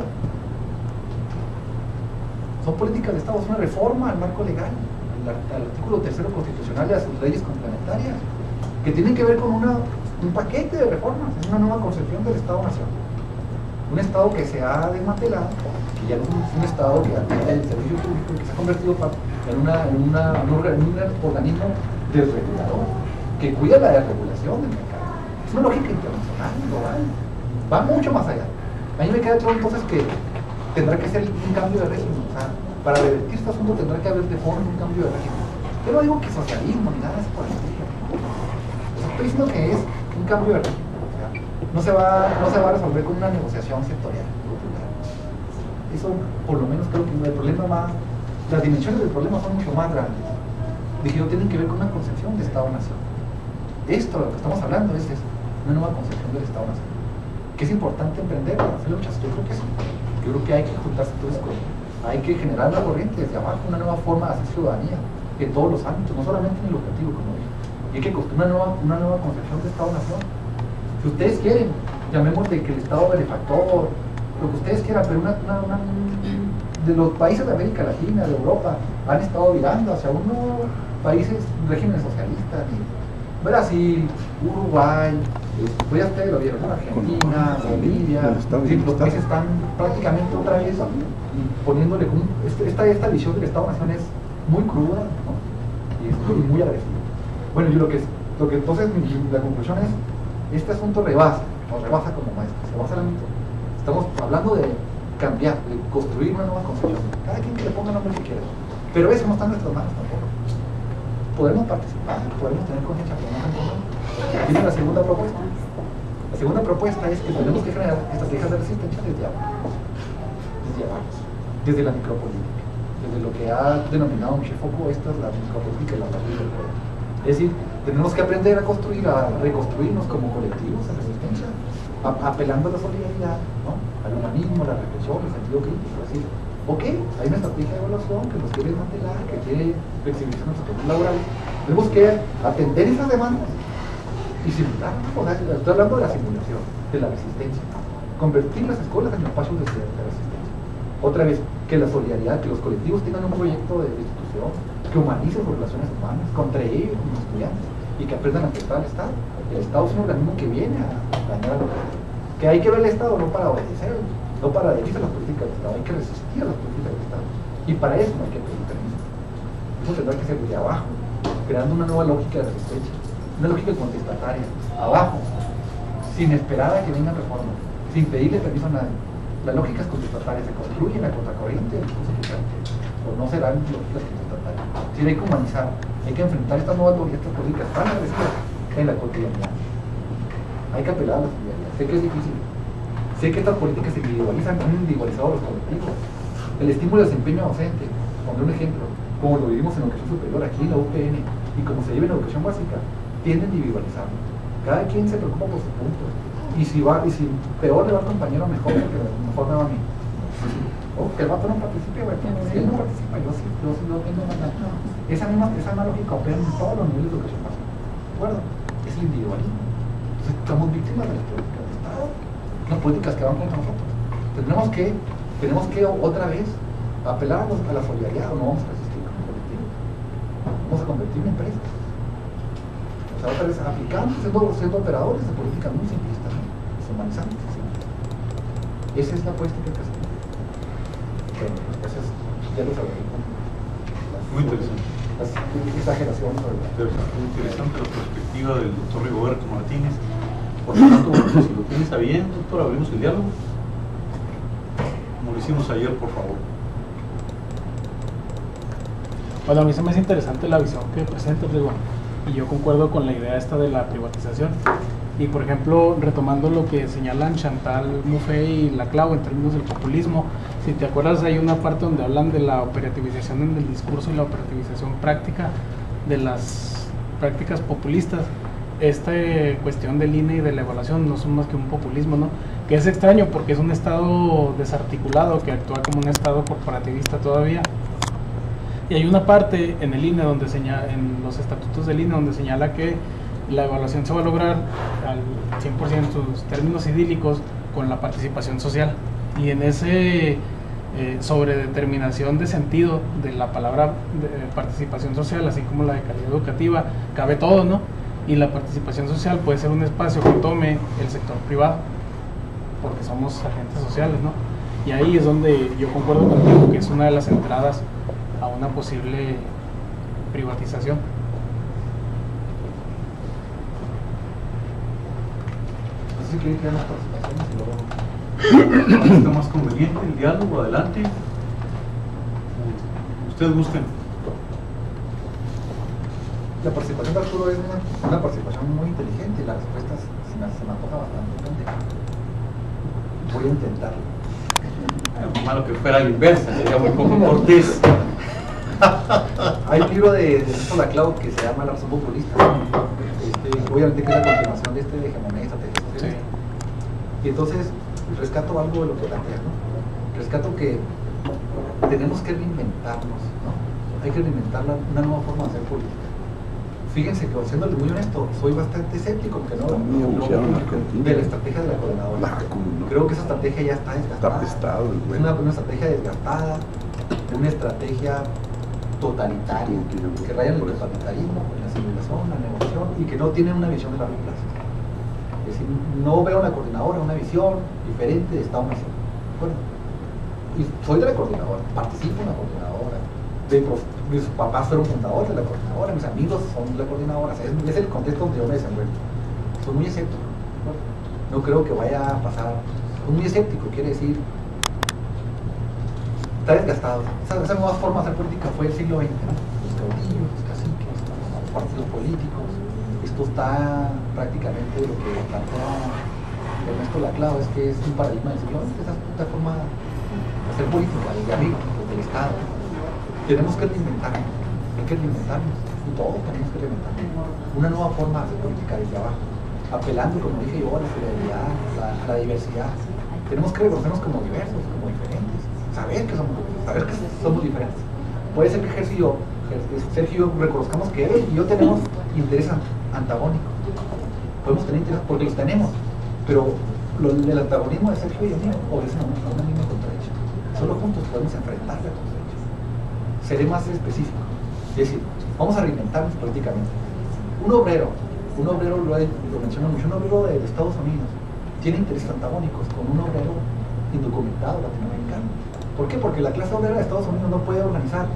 Son políticas de Estado, es una reforma al marco legal, al artículo 3º constitucional y a sus leyes complementarias, que tienen que ver con un paquete de reformas, es una nueva concepción del Estado-Nación. Un Estado que se ha desmantelado, que ya no es un Estado que atiende el servicio público, que se ha convertido en un organismo desregulador, que cuida la desregulación del mercado. Es una lógica internacional, global, va mucho más allá. A mí me queda claro entonces que tendrá que ser un cambio de régimen, o sea, para revertir este asunto tendrá que haber de forma un cambio de régimen. Yo no digo que socialismo ni nada de eso por el estilo. Estoy diciendo que es un cambio de régimen. No se va a resolver con una negociación sectorial. Eso, por lo menos, creo que las dimensiones del problema son mucho más grandes. Dije, tienen que ver con una concepción de Estado-Nación. Esto, lo que estamos hablando, es una nueva concepción del Estado-Nación. Que es importante emprender para hacer luchas. Yo creo que sí. Yo creo que hay que juntarse todos con. Hay que generar la corriente desde abajo, una nueva forma de hacer ciudadanía en todos los ámbitos, no solamente en el educativo, como dije. Y hay que construir una nueva concepción de Estado-Nación. Si ustedes quieren, llamémosle que el Estado benefactor, lo que ustedes quieran, pero de los países de América Latina, de Europa, han estado virando hacia unos países, regímenes socialistas, Brasil, Uruguay, pues ya ustedes lo vieron, ¿no? Argentina, Bolivia, los países están prácticamente otra vez poniéndole como esta visión del Estado-Nación es muy cruda, ¿no? Y es muy agresiva. Bueno, yo lo que entonces la conclusión es, este asunto nos rebasa como maestros, rebasa el ámbito. Estamos hablando de cambiar, de construir una nueva concepción. Cada quien que le ponga el nombre que quiera. Pero eso no está en nuestras manos tampoco. Podemos participar, podemos tener conciencia, pero no tampoco. Viene la segunda propuesta. La segunda propuesta es que tenemos que generar estrategias de resistencia desde abajo. Desde la micropolítica. Desde lo que ha denominado Michel Foucault, esta es la micropolítica y la política del poder. Es decir, tenemos que aprender a reconstruirnos como colectivos en resistencia, apelando a la solidaridad, ¿no? Al humanismo, a la reflexión, al sentido crítico. Es decir, ok, hay una estrategia de evaluación que nos quiere desmantelar, que quiere flexibilizar nuestros procesos laborales. Tenemos que atender esas demandas y simular, ¿no? Estoy hablando de la simulación, de la resistencia. Convertir las escuelas en espacios de resistencia. Otra vez, que la solidaridad, que los colectivos tengan un proyecto de institución, que humanice sus relaciones humanas, contra ellos, con los estudiantes, y que aprendan a prestar al Estado. El Estado es un organismo que viene a dañar a los demás. Que hay que ver el Estado no para obedecer, no para adherirse a las políticas del Estado, hay que resistir a las políticas del Estado. Y para eso no hay que pedir permiso. Eso tendrá que ser desde abajo, creando una nueva lógica de resistencia, una lógica contestataria, abajo, sin esperar a que vengan reformas, sin pedirle permiso a nadie. Las lógicas contestatarias se construyen a contracorriente del discurso oficial, o no serán lógicas contestatarias. Si hay que humanizar, hay que enfrentar estas nuevas lógicas políticas tan agresivas en la cotidianidad. Hay que apelar a la solidaridad. Sé que es difícil. Sé que estas políticas se individualizan, han individualizado los colectivos. El estímulo de desempeño docente, pondré un ejemplo, como lo vivimos en educación superior aquí en la UPN y como se vive en educación básica, tiende a individualizarlo. Cada quien se preocupa por su punto. Y si peor le va al compañero, mejor, porque mejor me va a mí. O que el vato no participe, bueno, si él no participa, yo sí lo tengo mandado. Esa misma lógica opera en todos los niveles de educación básica. ¿De acuerdo? Es el individualismo. Entonces, estamos víctimas de las políticas de Estado, las políticas que van contra nosotros. Tenemos que otra vez apelar a la solidaridad, o no vamos a resistir como colectivo. Vamos a convertir en empresas. O sea, otra vez aplicando, siendo operadores de políticas muy simplistas, ¿no? Humanizantes. ¿Sí? Esa es la apuesta que hay que hacer. Bueno, entonces ya lo sabré. Muy interesante. Las exageraciones sobre muy interesante la perspectiva del doctor Rigoberto Martínez. Por lo tanto, si lo tienes a bien, doctor, abrimos el diálogo. hicimos ayer, por favor. Bueno, a mí se me hace interesante la visión que presenta, digo, y yo concuerdo con la idea esta de la privatización. Y por ejemplo, retomando lo que señalan Chantal Mouffe y Laclau en términos del populismo, si te acuerdas hay una parte donde hablan de la operativización en el discurso y la operativización práctica de las prácticas populistas. Esta cuestión del INE y de la evaluación no son más que un populismo, ¿no? Que es extraño porque es un estado desarticulado que actúa como un estado corporativista todavía. Y hay una parte en el INE donde señala, en los estatutos del INE, donde señala que la evaluación se va a lograr al 100% en sus términos idílicos con la participación social. Y en ese sobredeterminación de sentido de la palabra participación social, así como la de calidad educativa, cabe todo, ¿no? Y la participación social puede ser un espacio que tome el sector privado, porque somos agentes sociales, ¿no? Y ahí es donde yo concuerdo contigo que es una de las entradas a una posible privatización. Así que quedan las participaciones y luego... ¿Está más conveniente el diálogo? Adelante. Ustedes busquen. La participación de Arturo es una participación muy inteligente. La respuesta se me antoja bastante. Voy a intentarlo. Lo malo que fuera a la inversa, sería muy poco cortés. Hay un libro de Ernesto Laclau que se llama La razón populista. Obviamente que es la continuación de de hegemonía y estrategia social. Sí. Y entonces rescato algo de lo que plantea, ¿no? Rescato que tenemos que reinventarnos, ¿no? Hay que reinventar una nueva forma de hacer política. Fíjense que, siéndole muy honesto, soy bastante escéptico que no de la estrategia de la coordinadora. Creo que esa estrategia ya está desgastada. Es una estrategia desgastada, una estrategia totalitaria, que raya en el totalitarismo, en la simulación, la negociación, y que no tiene una visión de largo plazo. Es decir, no veo en la coordinadora una visión diferente de Estado-Nación. Bueno, y soy de la coordinadora, participo en la coordinadora. Mis papás fueron fundadores de la coordinadora, mis amigos son de la coordinadora. Es el contexto donde yo me desenvuelvo. Soy muy escéptico. No creo que vaya a pasar. Soy muy escéptico, quiere decir. Está desgastado. Esa nueva forma de hacer política fue el siglo XX, ¿no? Los caudillos, los caciques, los partidos políticos. Esto está prácticamente lo que plantea Ernesto Laclau, es que es un paradigma del siglo XX, esta forma de hacer política, desde arriba, desde el Estado. Tenemos que reinventarnos, hay que reinventarnos, y todos tenemos que reinventarnos. Una nueva forma de hacer política desde abajo, apelando, como dije yo, a la solidaridad, a la diversidad. Tenemos que reconocernos como diversos, como diferentes, saber que somos diferentes. Puede ser que Sergio y yo reconozcamos que él y yo tenemos intereses antagónicos. Podemos tener intereses porque los tenemos, pero el antagonismo de Sergio y yo obedece a una misma contradicción. Solo juntos podemos enfrentar la contradicción. Seré más específico. Es decir, vamos a reinventarnos políticamente. Un obrero lo menciono mucho, un obrero de Estados Unidos tiene intereses antagónicos con un obrero indocumentado latinoamericano. ¿Por qué? Porque la clase obrera de Estados Unidos no puede organizar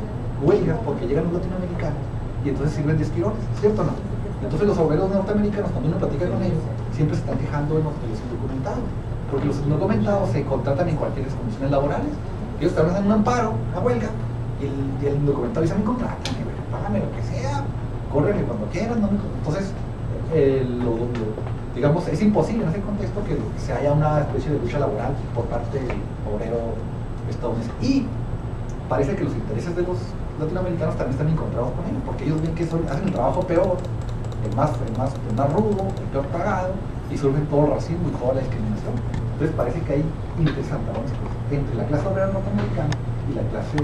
huelgas porque llegan los latinoamericanos y entonces sirven de esquirones, ¿cierto o no? Entonces los obreros norteamericanos, cuando uno platica con ellos, siempre se están quejando de los indocumentados, porque los indocumentados se contratan en cualquier condiciones laborales. Ellos te hacen un amparo, una huelga, y el indocumentado dice: me contratan, págame lo que sea, córrele cuando quieras, no me... Entonces, digamos, es imposible en ese contexto que se haya una especie de lucha laboral por parte del obrero estadounidense. Y parece que los intereses de los latinoamericanos también están encontrados con ellos, porque ellos ven que hacen el trabajo peor, el más rudo, el peor pagado, y surgen todo el racismo y toda la discriminación. Entonces parece que hay intereses antagónicos entre la clase obrera norteamericana y la clase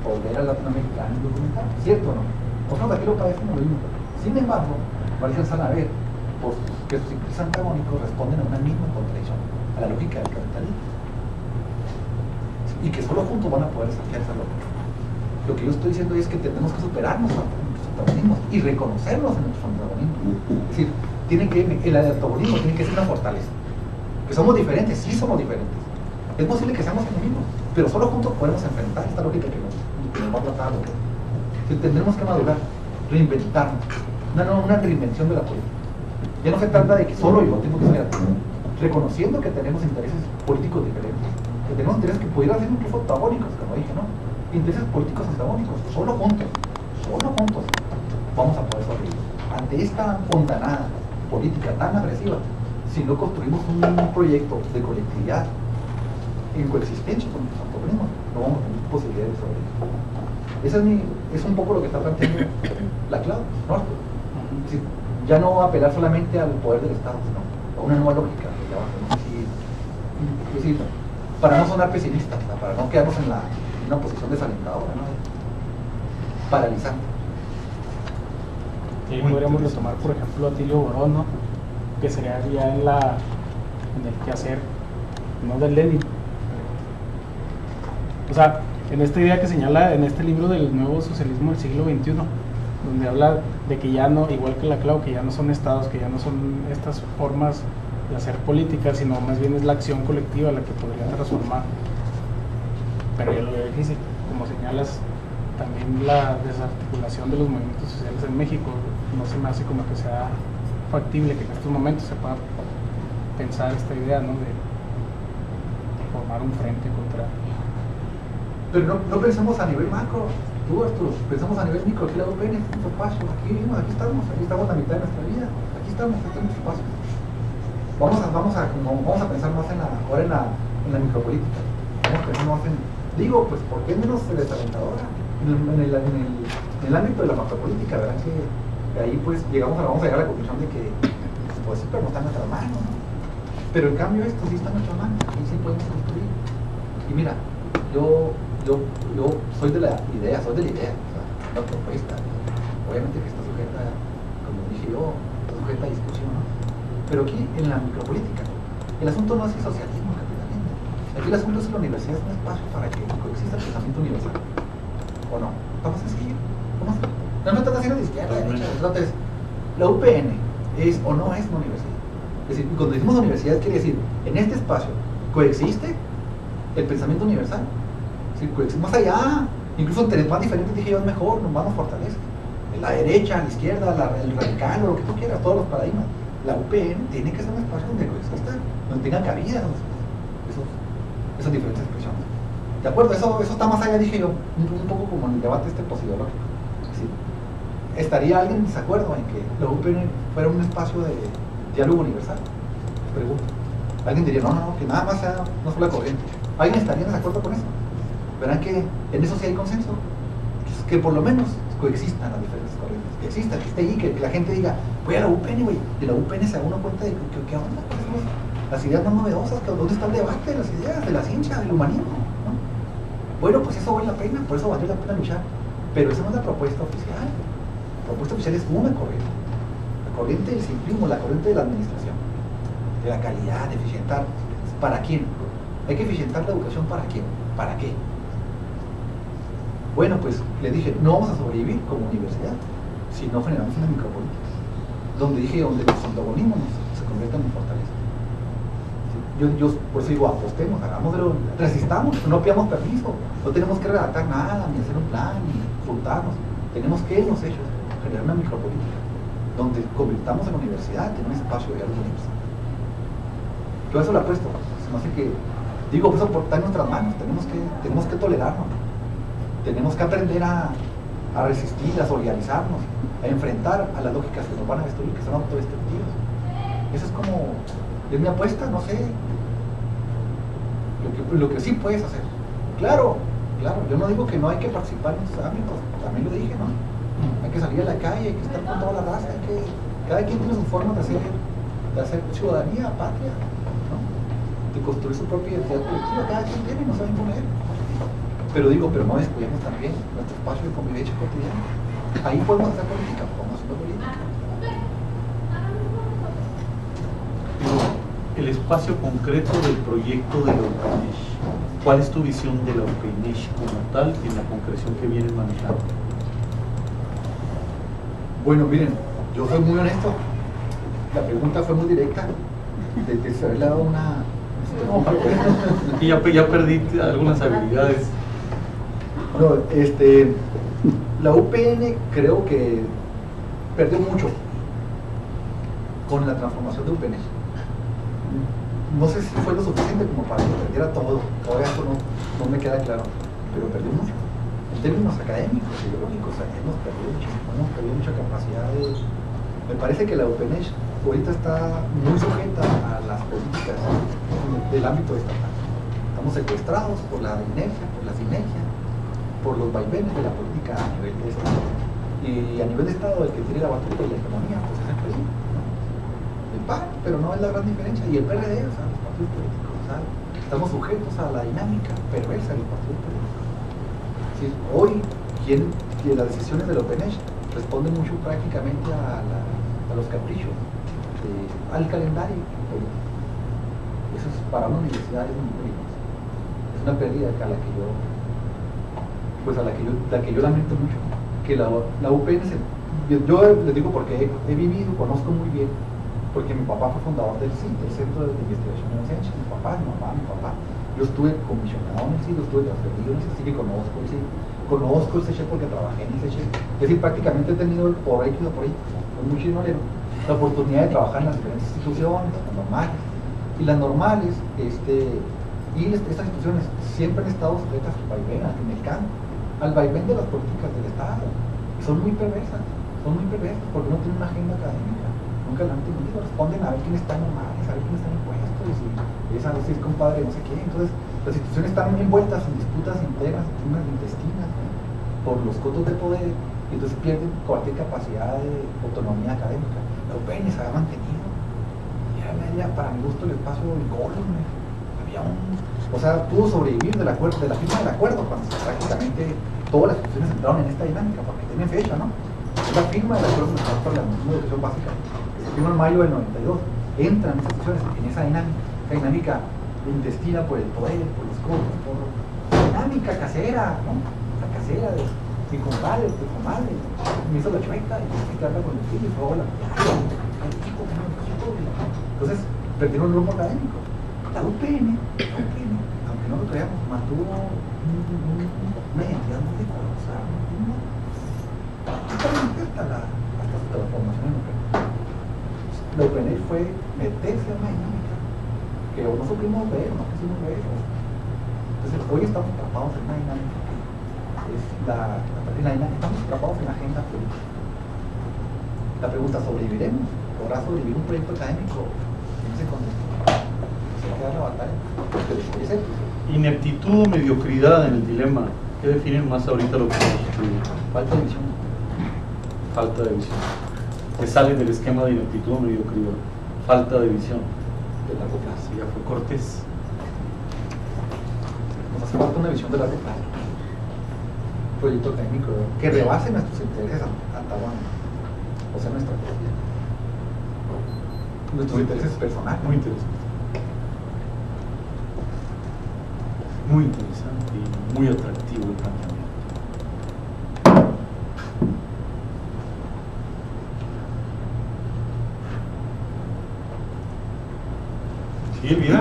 obrera latinoamericana indocumentada, ¿cierto o no? Nosotros aquí lo padecemos lo mismo. Sin embargo, parece saber que sus intereses antagónicos responden a una misma contradicción, a la lógica del capitalismo, y que solo juntos van a poder desafiar esa lógica. Lo que yo estoy diciendo es que tenemos que superarnos a nuestros antagonismos y reconocernos en nuestros antagonismos. Es decir, el antagonismo tiene que ser una fortaleza. Que somos diferentes, sí somos diferentes. Es posible que seamos enemigos, pero solo juntos podemos enfrentar esta lógica que nos va a tratar a los demás. Tendremos que madurar, reinventarnos, una reinvención de la política. Ya no se trata de que solo yo tengo que ser reconociendo que tenemos intereses políticos diferentes, que tenemos intereses que pudieran ser incluso antagónicos, como dije, ¿no? Intereses políticos antagónicos, solo juntos vamos a poder sobrevivir. Ante esta fontanada política tan agresiva, si no construimos un proyecto de colectividad en coexistencia con nuestros problemas, no vamos a tener posibilidades de sobrevivir. Es un poco lo que está planteando la clave, ¿no? Es decir, ya no apelar solamente al poder del Estado, sino a una nueva lógica. Es decir, para no sonar pesimistas, para no quedarnos en una posición desalentadora, ¿no? Paralizante. Y podríamos retomar, por ejemplo, a Tilio Borón, ¿no? Que sería ya en el quehacer, no del Lenin. O sea, en esta idea que señala en este libro del nuevo socialismo del siglo XXI, donde habla de que ya no, igual que la Clau, que ya no son estados, que ya no son estas formas de hacer política, sino más bien es la acción colectiva la que podría transformar. Pero yo lo veo difícil, como señalas, también la desarticulación de los movimientos sociales en México no se me hace como que sea factible que en estos momentos se pueda pensar esta idea, ¿no? De formar un frente contra... Pero no pensemos a nivel macro, Arturo, pensamos a nivel micro. Aquí la UPN es nuestro espacio, aquí vivimos, aquí estamos la mitad de nuestra vida, aquí estamos, este es nuestro espacio. Vamos a pensar más ahora en la micropolítica. Vamos a pensar más digo, pues, ¿por qué menos desalentadora? En el ámbito de la macropolítica, ¿verdad? Que ahí pues vamos a llegar a la conclusión de que, pues sí, pero no está en nuestras manos, ¿no? Pero en cambio esto sí está en nuestras manos, aquí sí podemos construir. Y mira, yo soy de la idea, o sea, la propuesta, obviamente que está sujeta, como dije yo, está sujeta a discusión, ¿no? Pero aquí en la micropolítica, el asunto no es el socialismo, el capitalismo. Aquí el asunto es que la universidad es un espacio para que coexista el pensamiento universal. ¿O no? Está más sencillo. No están haciendo de izquierda, de derecha. Entonces, la UPN es o no es una universidad. Es decir, cuando decimos universidad quiere decir, en este espacio coexiste el pensamiento universal. Es decir, coexiste más allá, incluso entre más diferentes dije yo es mejor, nos fortalece. La derecha, la izquierda, el radical o lo que tú quieras, todos los paradigmas. La UPN tiene que ser un espacio donde coexista, donde tenga cabida esas diferentes expresiones. ¿De acuerdo? Eso está más allá, dije yo, un poco como en el debate postidológico. Es decir, ¿estaría alguien en desacuerdo en que la UPN fuera un espacio de diálogo universal? Pregunto. Alguien diría, no, que nada más sea una sola corriente. ¿Alguien estaría en desacuerdo con eso? Verán que en eso sí hay consenso. Que por lo menos coexistan las diferentes corrientes. Que exista, que esté ahí, que la gente diga, voy a la UPN, güey. De la UPN se da uno cuenta de que onda, las ideas más novedosas, ¿dónde está el debate de las ideas, de la ciencia, del humanismo? ¿No? Bueno, pues eso vale la pena, por eso vale la pena luchar. Pero esa no es la propuesta oficial. La propuesta oficial es una corriente. La corriente del simplismo, la corriente de la administración, de la calidad, de eficientar. ¿Para quién? Hay que eficientar la educación, ¿para quién? ¿Para qué? Bueno, pues le dije, no vamos a sobrevivir como universidad si no generamos una micropolítica. Donde los antagonismos se conviertan en fortaleza. Yo por eso digo, apostemos, hagámoslo, resistamos, no pidamos permiso, no tenemos que redactar nada, ni hacer un plan, ni consultarnos. Tenemos que en los hechos generar una micropolítica donde convirtamos en la universidad en un espacio de diálogo universal. Yo eso lo apuesto, se me hace que, digo, pues eso está en nuestras manos, tenemos que tolerarnos, tenemos que aprender a resistir, a solidarizarnos, a enfrentar a las lógicas que nos van a destruir, que son autodestructivas. Eso es mi apuesta, no sé, lo que sí puedes hacer. Claro, yo no digo que no hay que participar en esos ámbitos, también lo dije, ¿no? Hay que salir a la calle, hay que estar con toda la raza, cada quien tiene su forma de hacer ciudadanía, patria, ¿no? De construir su propia identidad colectiva, cada quien tiene, no se va a imponer. Pero no descuidemos también nuestro espacio de convivencia cotidiana. Ahí podemos hacer política, podemos hacer política. El espacio concreto del proyecto de la UPNESH. ¿Cuál es tu visión de la UPNESH como tal en la concreción que vienen manejando? Bueno, miren, yo soy muy honesto. La pregunta fue muy directa. Desde haber dado una... Aquí ya perdí algunas habilidades. No, la UPN creo que perdió mucho con la transformación de UPNESH. no sé si fue lo suficiente como para que perdiera todo, todavía eso no me queda claro, pero perdió mucho. En términos académicos, ideológicos, hemos perdido mucha capacidad de... Me parece que la UPNESH ahorita está muy sujeta a las políticas del ámbito estatal. Estamos secuestrados por la inercia, por la sinergia, por los vaivenes de la política a nivel de Estado. Y a nivel de Estado, el que tiene la batuta y la hegemonía, pues es el PRI, ¿no? El PAN, pero no es la gran diferencia. Y el PRD, o sea, los partidos políticos, o sea, estamos sujetos a la dinámica perversa de los partidos políticos. Es decir, hoy, las decisiones de la OPNESH responden mucho prácticamente a los caprichos, al calendario político. Eso es, para una universidad es muy peligroso. Es una pérdida a la que yo lamento mucho. Que la UPN, yo les digo porque he vivido, conozco muy bien, porque mi papá fue fundador del CID, del Centro de Investigación en Ciencias, mi papá. Yo estuve comisionado en el CID, estuve transferido en el CID, así que conozco el CID, conozco el CECHEP porque trabajé en el CECHEP. Es decir, prácticamente he tenido por ahí, con mucho dinero, la oportunidad de trabajar en las diferentes instituciones, las normales. Y las normales, estas instituciones siempre han estado sujetas al vaivén, al vaivén de las políticas del Estado. Y son muy perversas porque no tienen una agenda académica. Nunca la han tenido, responden a ver quién está en normales, a ver quién está en impuestos, y esa no sé si es compadre, no sé qué. Entonces, las instituciones están envueltas en disputas internas, unas intestinas, ¿no? Por los cotos de poder, y entonces pierden cualquier capacidad de autonomía académica. La UPN se había mantenido, y era para mi gusto el espacio incólume. O sea, pudo sobrevivir de la firma del acuerdo, cuando prácticamente todas las instituciones entraron en esta dinámica, porque tienen fecha, ¿no? Es la firma del acuerdo nacional para la educación básica, que se firma en mayo del 92. Entran estas instituciones en esa dinámica intestina por el poder, por los costos, por la dinámica casera, ¿no? La casera de mi compadre, tu comadre, me hizo la chueca y que habla con el tío y luego entonces perdieron el rumbo académico. La UPN, aunque no lo creamos, mantuvo una identidad muy decorosa, hasta su transformación en UPN. La UPN fue meterse en una dinámica que no supimos ver, no quisimos ver. Entonces hoy estamos atrapados en una dinámica que es estamos atrapados en la agenda política. La pregunta, ¿sobreviviremos? ¿Podrá sobrevivir un proyecto académico en ese contexto? La batalla. Ineptitud o mediocridad en el dilema. ¿Qué definen más ahorita lo que falta de visión? Falta de visión. Que sale del esquema de ineptitud o mediocridad. Falta de visión. De largo plazo. Ya fue Cortés. Nos hace falta una visión de largo plazo. Un proyecto técnico que rebase nuestros intereses antagónicos. O sea, nuestra propia. Nuestros intereses personales. Muy interesante. Muy interesante y muy atractivo el planteamiento. Silvia,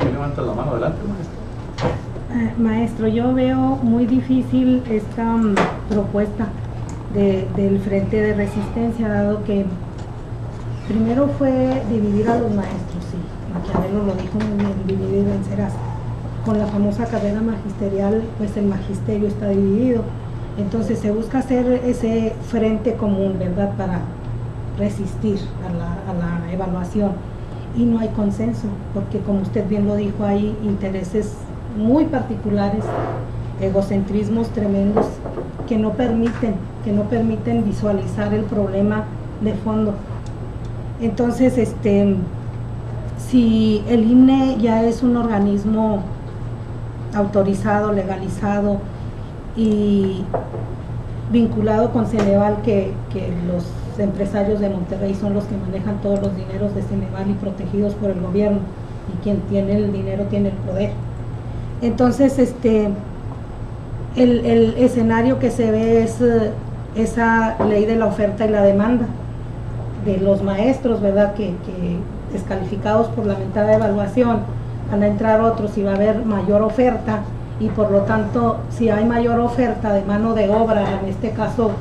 ¿qué levanta la mano? Adelante, maestro. Maestro, yo veo muy difícil esta propuesta del Frente de Resistencia, dado que primero fue dividir a los maestros, sí, Maquiavelo lo dijo muy bien, dividir y vencerás. Con la famosa carrera magisterial, pues el magisterio está dividido. Entonces se busca hacer ese frente común, ¿verdad?, para resistir a la evaluación. Y no hay consenso, porque como usted bien lo dijo, hay intereses muy particulares, egocentrismos tremendos que no permiten visualizar el problema de fondo. Entonces, si el INE ya es un organismo autorizado, legalizado y vinculado con Ceneval, que los empresarios de Monterrey son los que manejan todos los dineros de Ceneval y protegidos por el gobierno, y quien tiene el dinero tiene el poder. Entonces, el escenario que se ve es esa ley de la oferta y la demanda de los maestros, ¿verdad?, que descalificados por lamentada evaluación van a entrar otros y va a haber mayor oferta, y por lo tanto, si hay mayor oferta de mano de obra, en este caso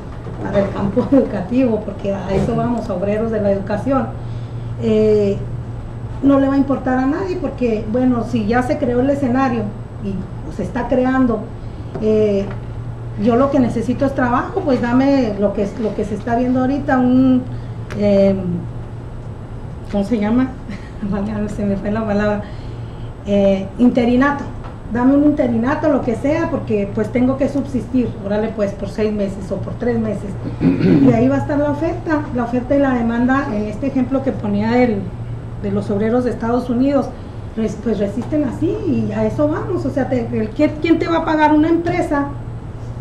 para el campo educativo, porque a eso vamos, obreros de la educación, no le va a importar a nadie, porque bueno, si ya se creó el escenario y se está creando, yo lo que necesito es trabajo, pues dame lo que se está viendo ahorita, un ¿cómo se llama? Se me fue la palabra, interinato. Dame un interinato, lo que sea, porque pues tengo que subsistir, órale pues por 6 meses o por 3 meses. Y ahí va a estar la oferta y la demanda. En este ejemplo que ponía de los obreros de Estados Unidos, pues resisten así y a eso vamos. O sea, ¿quién te va a pagar? Una empresa,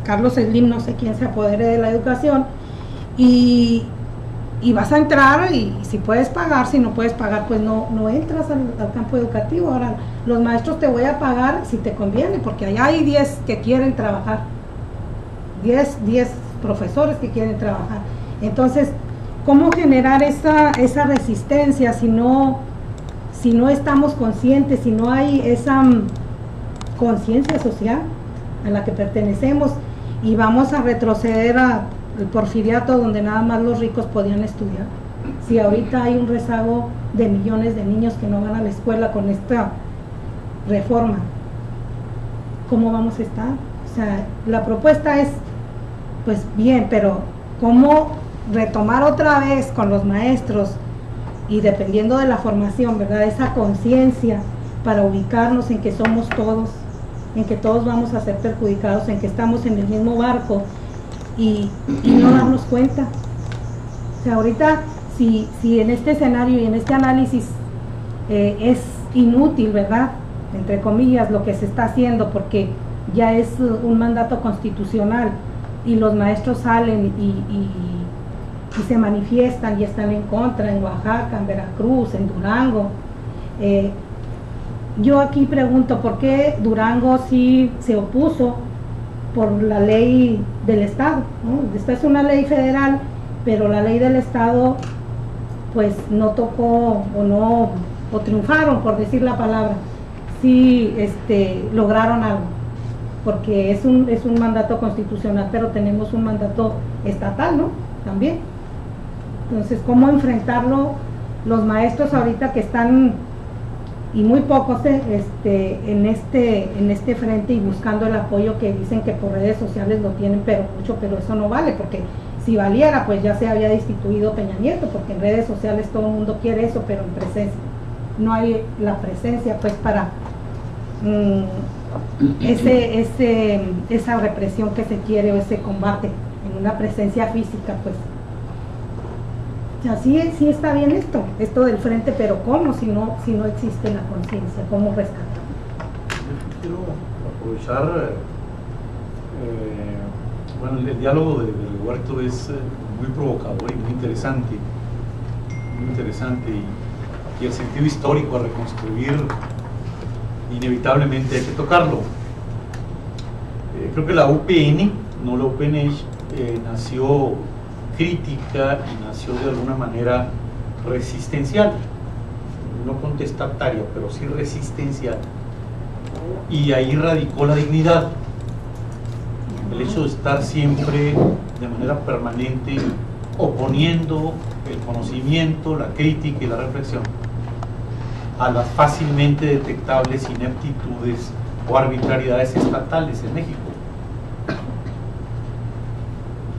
Carlos Slim, no sé quién se apodere de la educación, y vas a entrar, y si puedes pagar, si no puedes pagar, pues no entras al campo educativo. Ahora, los maestros te voy a pagar si te conviene, porque allá hay 10 que quieren trabajar, 10 profesores que quieren trabajar. Entonces, ¿cómo generar esa resistencia si no estamos conscientes, si no hay esa conciencia social a la que pertenecemos, y vamos a retroceder el porfiriato, donde nada más los ricos podían estudiar? Si ahorita hay un rezago de millones de niños que no van a la escuela con esta reforma, ¿cómo vamos a estar? O sea, la propuesta es, pues bien, pero ¿cómo retomar otra vez con los maestros, y dependiendo de la formación, ¿verdad?, esa conciencia para ubicarnos en que somos todos, en que todos vamos a ser perjudicados, en que estamos en el mismo barco, y no darnos cuenta? O sea, ahorita si en este escenario y en este análisis es inútil, ¿verdad?, entre comillas, lo que se está haciendo, porque ya es un mandato constitucional, y los maestros salen y se manifiestan y están en contra en Oaxaca, en Veracruz, en Durango. Yo aquí pregunto, ¿por qué Durango sí se opuso por la ley del Estado, ¿no? Esta es una ley federal, pero la ley del Estado pues no tocó, o triunfaron, por decir la palabra, sí lograron algo, porque es un mandato constitucional, pero tenemos un mandato estatal, ¿no?, también. Entonces, ¿cómo enfrentarlo los maestros ahorita que están, y muy pocos en este frente, y buscando el apoyo, que dicen que por redes sociales lo tienen, pero mucho, pero eso no vale, porque si valiera, pues ya se había destituido Peña Nieto, porque en redes sociales todo el mundo quiere eso, pero en presencia no hay la presencia, pues, para esa represión que se quiere, o ese combate en una presencia física, pues. O sea, sí está bien esto del frente, pero ¿cómo si no existe la conciencia? ¿Cómo rescatar? Yo quiero aprovechar, bueno, el diálogo de Huerto es muy provocador y muy interesante, y el sentido histórico a reconstruir inevitablemente hay que tocarlo. Creo que la UPN, no la UPNH, nació crítica y nació de alguna manera resistencial, no contestataria, pero sí resistencial, y ahí radicó la dignidad, el hecho de estar siempre de manera permanente oponiendo el conocimiento, la crítica y la reflexión a las fácilmente detectables ineptitudes o arbitrariedades estatales en México.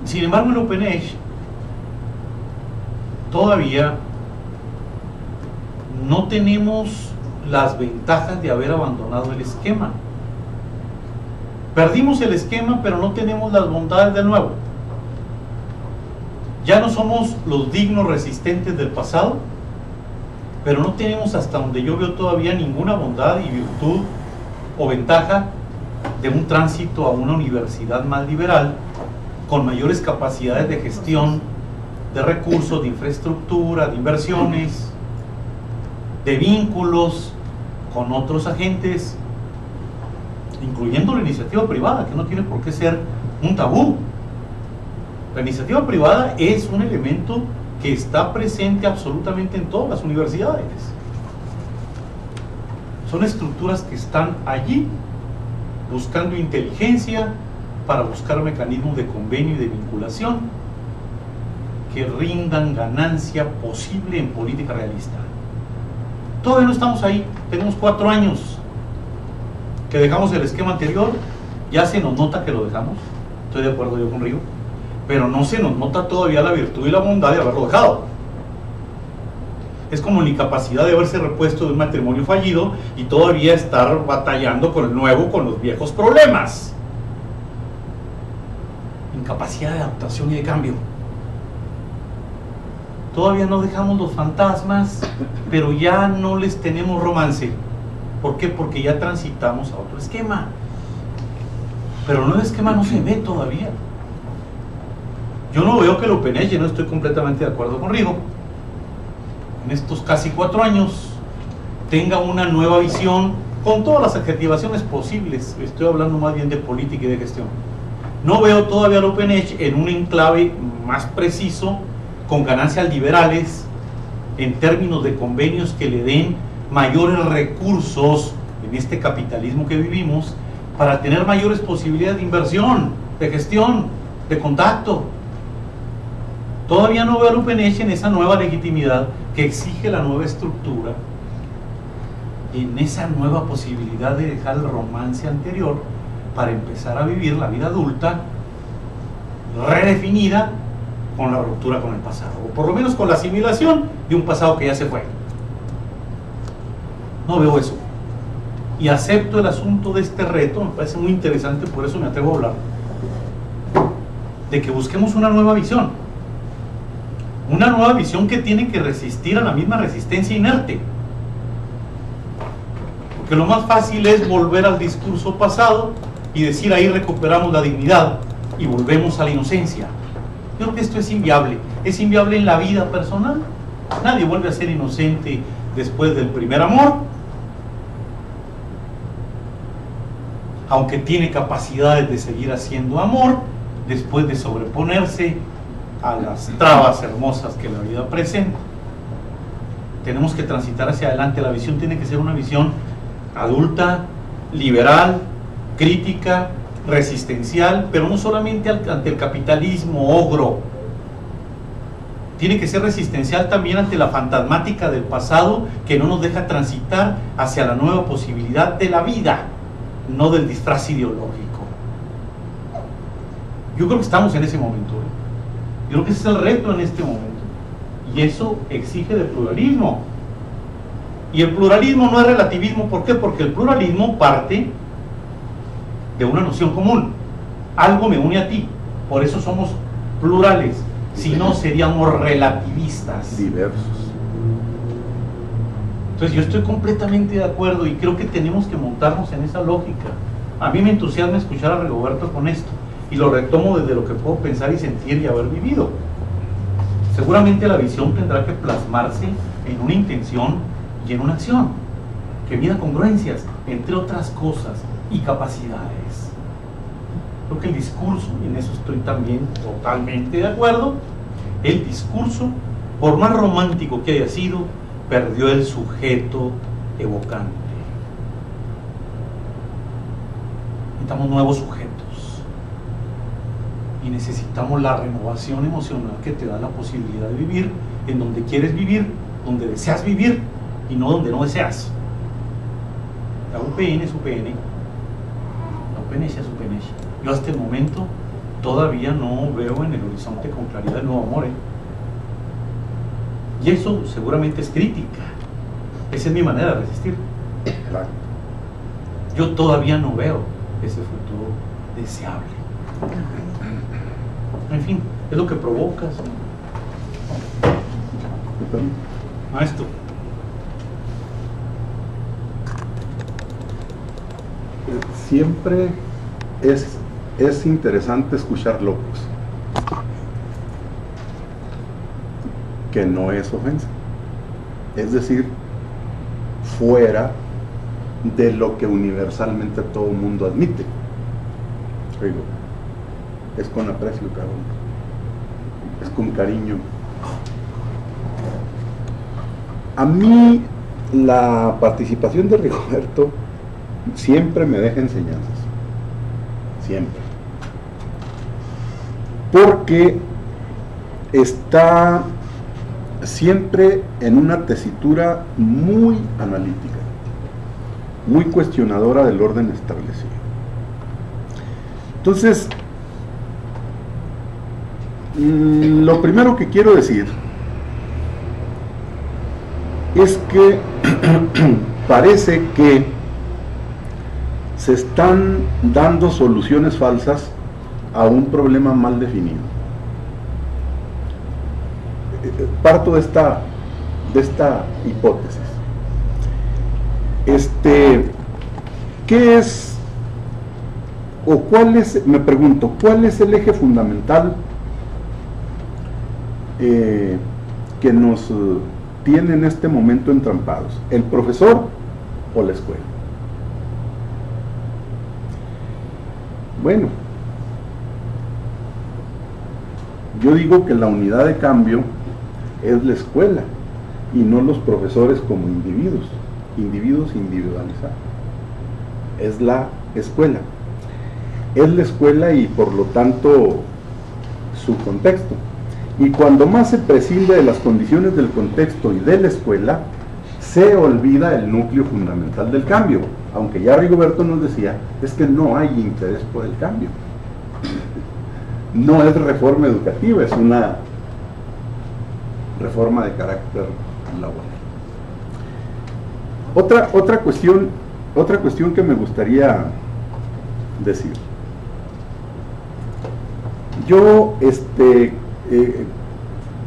Sin embargo, en UPNH todavía no tenemos las ventajas de haber abandonado el esquema. Perdimos el esquema, pero no tenemos las bondades del nuevo. Ya no somos los dignos resistentes del pasado, pero no tenemos, hasta donde yo veo, todavía ninguna bondad y virtud o ventaja de un tránsito a una universidad más liberal, con mayores capacidades de gestión de recursos, de infraestructura, de inversiones, de vínculos con otros agentes, incluyendo la iniciativa privada, que no tiene por qué ser un tabú. La iniciativa privada es un elemento que está presente absolutamente en todas las universidades. Son estructuras que están allí buscando inteligencia para buscar mecanismos de convenio y de vinculación que rindan ganancia posible en política realista. Todavía no estamos ahí, tenemos 4 años que dejamos el esquema anterior, ya se nos nota que lo dejamos, estoy de acuerdo yo con Rigo, pero no se nos nota todavía la virtud y la bondad de haberlo dejado. Es como la incapacidad de haberse repuesto de un matrimonio fallido y todavía estar batallando con el nuevo, con los viejos problemas. Incapacidad de adaptación y de cambio. Todavía no dejamos los fantasmas, pero ya no les tenemos romance. ¿Por qué? Porque ya transitamos a otro esquema. Pero el nuevo esquema no se ve todavía. Yo no veo que lo peneche, no estoy completamente de acuerdo con Rigo. En estos casi 4 años tenga una nueva visión con todas las adjetivaciones posibles. Estoy hablando más bien de política y de gestión. No veo todavía al Open Edge en un enclave más preciso, con ganancias liberales, en términos de convenios que le den mayores recursos en este capitalismo que vivimos, para tener mayores posibilidades de inversión, de gestión, de contacto. Todavía no veo al Open Edge en esa nueva legitimidad que exige la nueva estructura, en esa nueva posibilidad de dejar el romance anterior para empezar a vivir la vida adulta redefinida con la ruptura con el pasado, o por lo menos con la asimilación de un pasado que ya se fue. No veo eso. Y acepto el asunto de este reto, me parece muy interesante, por eso me atrevo a hablar, de que busquemos una nueva visión. Una nueva visión que tiene que resistir a la misma resistencia inerte. Porque lo más fácil es volver al discurso pasado y decir ahí recuperamos la dignidad y volvemos a la inocencia. Yo creo que esto es inviable en la vida personal. Nadie vuelve a ser inocente después del primer amor, aunque tiene capacidades de seguir haciendo amor después de sobreponerse a las trabas hermosas que la vida presenta. Tenemos que transitar hacia adelante. La visión tiene que ser una visión adulta, liberal, crítica, resistencial, pero no solamente ante el capitalismo ogro. Tiene que ser resistencial también ante la fantasmática del pasado que no nos deja transitar hacia la nueva posibilidad de la vida, no del disfraz ideológico. Yo creo que estamos en ese momento. Yo creo que ese es el reto en este momento. Y eso exige de pluralismo. Y el pluralismo no es relativismo. ¿Por qué? Porque el pluralismo parte de una noción común. Algo me une a ti. Por eso somos plurales. Si no, seríamos relativistas. Diversos. Entonces yo estoy completamente de acuerdo y creo que tenemos que montarnos en esa lógica. A mí me entusiasma escuchar a Rigoberto con esto. Y lo retomo desde lo que puedo pensar y sentir y haber vivido. Seguramente la visión tendrá que plasmarse en una intención y en una acción que mida congruencias, entre otras cosas, y capacidades. Creo que el discurso, y en eso estoy también totalmente de acuerdo, el discurso, por más romántico que haya sido, perdió el sujeto evocante. Necesitamos nuevos sujetos. Y necesitamos la renovación emocional que te da la posibilidad de vivir en donde quieres vivir, donde deseas vivir y no donde no deseas. La UPN es UPN, la UPN es UPN. Yo hasta el momento todavía no veo en el horizonte con claridad el nuevo amor. Y eso seguramente es crítica. Esa es mi manera de resistir. Yo todavía no veo ese futuro deseable. En fin, es lo que provocas. Maestro. Siempre es interesante escuchar locos, que no es ofensa. Es decir, fuera de lo que universalmente todo el mundo admite. Digo, es con aprecio, cabrón. Es con cariño. A mí la participación de Rigoberto siempre me deja enseñanzas. Siempre. Porque está siempre en una tesitura muy analítica, muy cuestionadora del orden establecido. Entonces, lo primero que quiero decir es que parece que se están dando soluciones falsas a un problema mal definido. Parto de esta hipótesis. ¿Qué es, o cuál es, me pregunto, cuál es el eje fundamental que nos tiene en este momento entrampados? ¿El profesor o la escuela? Bueno, yo digo que la unidad de cambio es la escuela y no los profesores como individuos individualizados. Es la escuela. Es la escuela y por lo tanto su contexto. Y cuando más se prescinde de las condiciones del contexto y de la escuela, se olvida el núcleo fundamental del cambio. Aunque ya Rigoberto nos decía, es que no hay interés por el cambio. No es reforma educativa, es una reforma de carácter laboral. Otra cuestión que me gustaría decir. Yo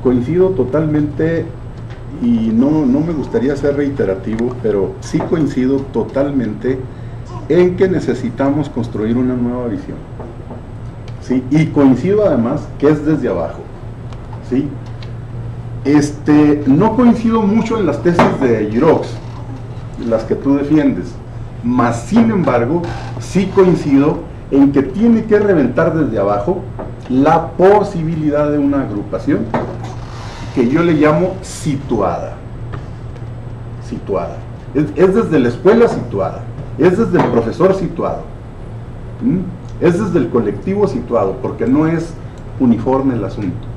coincido totalmente, y no me gustaría ser reiterativo, pero sí coincido totalmente en que necesitamos construir una nueva visión. ¿Sí? Y coincido además que es desde abajo. ¿Sí? No coincido mucho en las tesis de Giroux, las que tú defiendes, mas sin embargo sí coincido en que tiene que reventar desde abajo la posibilidad de una agrupación que yo le llamo situada. Es desde la escuela situada, es desde el profesor situado, es desde el colectivo situado, porque no es uniforme el asunto,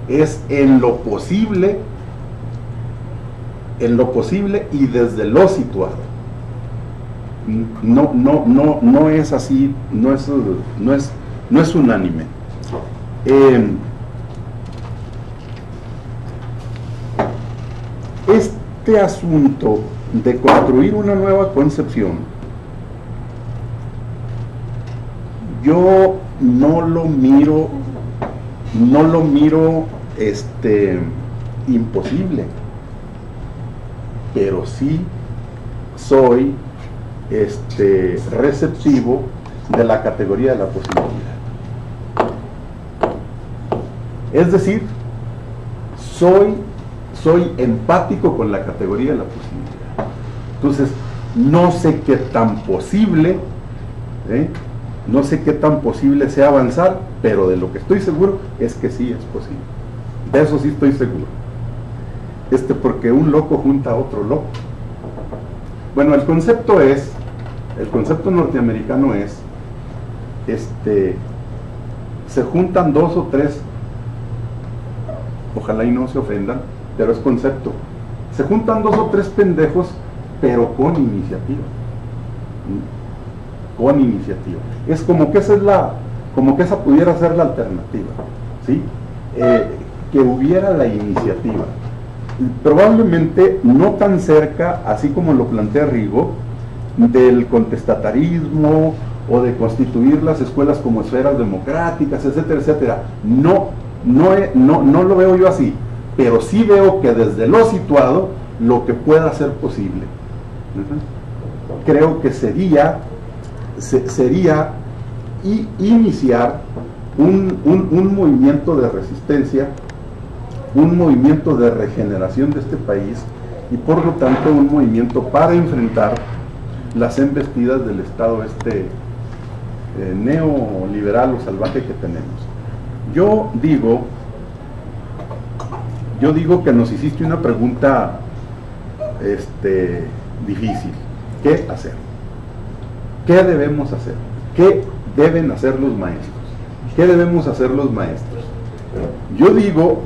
es en lo posible y desde lo situado. No es así, no es unánime. Este asunto de construir una nueva concepción, yo no lo miro imposible, pero sí soy receptivo de la categoría de la posibilidad. Es decir, soy empático con la categoría de la posibilidad. Entonces, no sé qué tan posible, sea avanzar, pero de lo que estoy seguro es que sí es posible. De eso sí estoy seguro. Porque un loco junta a otro loco. Bueno, el concepto norteamericano es, se juntan dos o tres, ojalá y no se ofendan, pero es concepto, se juntan dos o tres pendejos, pero con iniciativa. Con iniciativa. Es como que esa pudiera ser la alternativa, ¿sí? Que hubiera la iniciativa. Probablemente no tan cerca, así como lo plantea Rigo, del contestatarismo o de constituir las escuelas como esferas democráticas, etcétera, etcétera. No lo veo yo así, pero sí veo que desde lo situado lo que pueda ser posible. Creo que sería iniciar un movimiento de resistencia, un movimiento de regeneración de este país y por lo tanto un movimiento para enfrentar las embestidas del Estado neoliberal o salvaje que tenemos. Yo digo que nos hiciste una pregunta difícil. ¿Qué hacer? ¿Qué debemos hacer? ¿Qué deben hacer los maestros? ¿Qué debemos hacer los maestros? Yo digo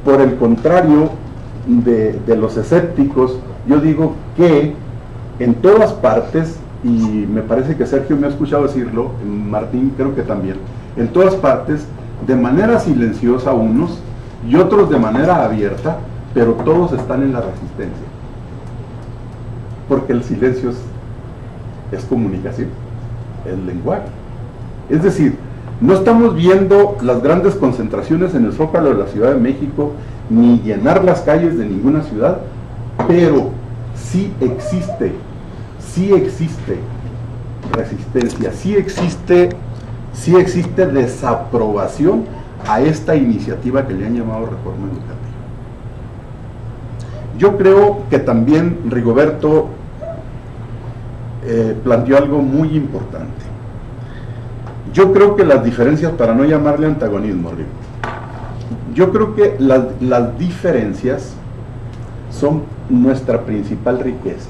por el contrario de los escépticos, yo digo que en todas partes, y me parece que Sergio me ha escuchado decirlo, Martín creo que también, en todas partes, de manera silenciosa unos y otros de manera abierta, pero todos están en la resistencia. Porque el silencio es comunicación, es lenguaje. Es decir, no estamos viendo las grandes concentraciones en el Zócalo de la Ciudad de México, ni llenar las calles de ninguna ciudad, pero sí existe resistencia, sí existe desaprobación a esta iniciativa que le han llamado reforma educativa. Yo creo que también Rigoberto planteó algo muy importante. Yo creo que las diferencias, para no llamarle antagonismo, yo creo que las diferencias son nuestra principal riqueza.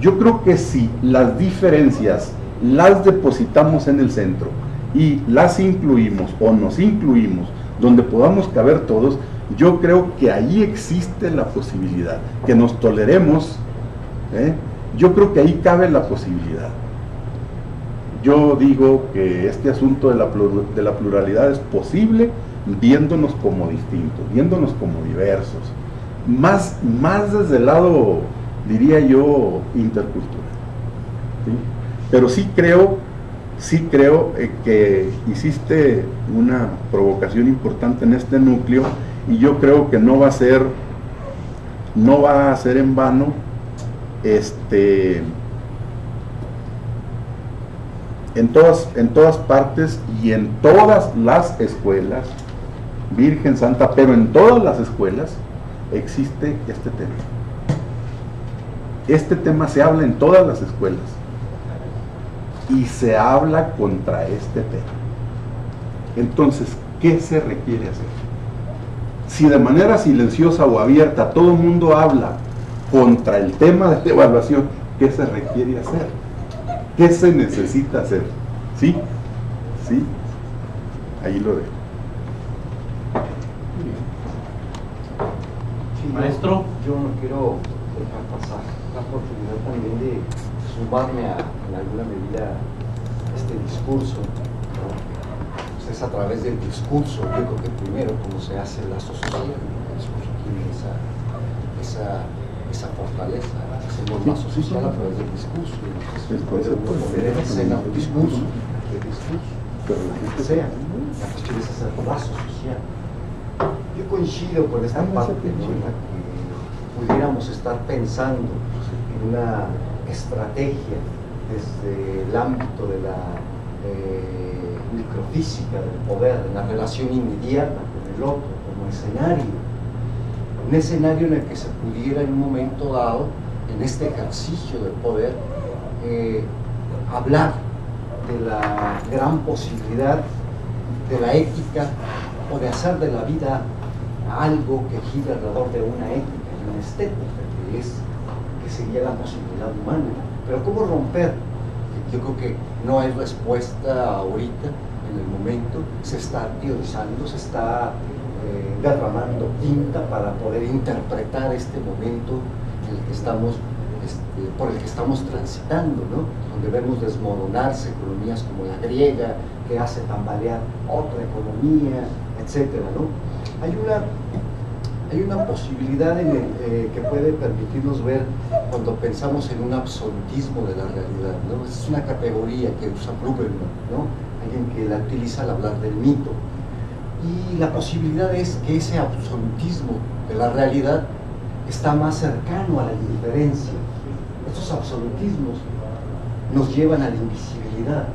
Yo creo que si las diferencias las depositamos en el centro y las incluimos o nos incluimos donde podamos caber todos, yo creo que ahí existe la posibilidad, que nos toleremos, yo creo que ahí cabe la posibilidad. Yo digo que este asunto de la pluralidad es posible viéndonos como distintos, viéndonos como diversos, más desde el lado, diría yo, intercultural, ¿sí? Pero sí creo que hiciste una provocación importante en este núcleo, y yo creo que no va a ser en vano. En todas partes y en todas las escuelas, Virgen Santa, pero en todas las escuelas existe este tema. Este tema se habla en todas las escuelas y se habla contra este tema. Entonces, ¿qué se requiere hacer? Si de manera silenciosa o abierta todo el mundo habla contra el tema de la evaluación, ¿qué se requiere hacer? ¿Qué se necesita hacer? ¿Sí? ¿Sí? Ahí lo dejo. Sí, Maestro. Yo no quiero dejar pasar la oportunidad también de sumarme en alguna medida a este discurso, ¿no? Pues es a través del discurso, yo creo que primero, como se hace la asociación, el discurso tiene esa fortaleza, hacemos más social a través del discurso, y entonces puede uno poner en escena un discurso, lo que sea, la cuestión es hacer lazo social. Yo coincido con esta parte, ¿no?, en la que pudiéramos estar pensando en una estrategia desde el ámbito de la microfísica del poder, en la relación inmediata con el otro, como escenario. Un escenario en el que se pudiera en un momento dado, en este ejercicio del poder, hablar de la gran posibilidad de la ética, o de hacer de la vida algo que gira alrededor de una ética y una estética, que sería la posibilidad humana. Pero ¿cómo romper? Yo creo que no hay respuesta ahorita, en el momento. Se está teorizando, se está derramando tinta para poder interpretar este momento en el que estamos, por el que estamos transitando, ¿no? Donde vemos desmoronarse economías como la griega, que hace tambalear otra economía, etcétera, ¿no? Hay una posibilidad en el, que puede permitirnos ver cuando pensamos en un absolutismo de la realidad, ¿no? Es una categoría que usa Brueggemann, ¿no? Alguien que la utiliza al hablar del mito. Y la posibilidad es que ese absolutismo de la realidad está más cercano a la indiferencia. Estos absolutismos nos llevan a la invisibilidad.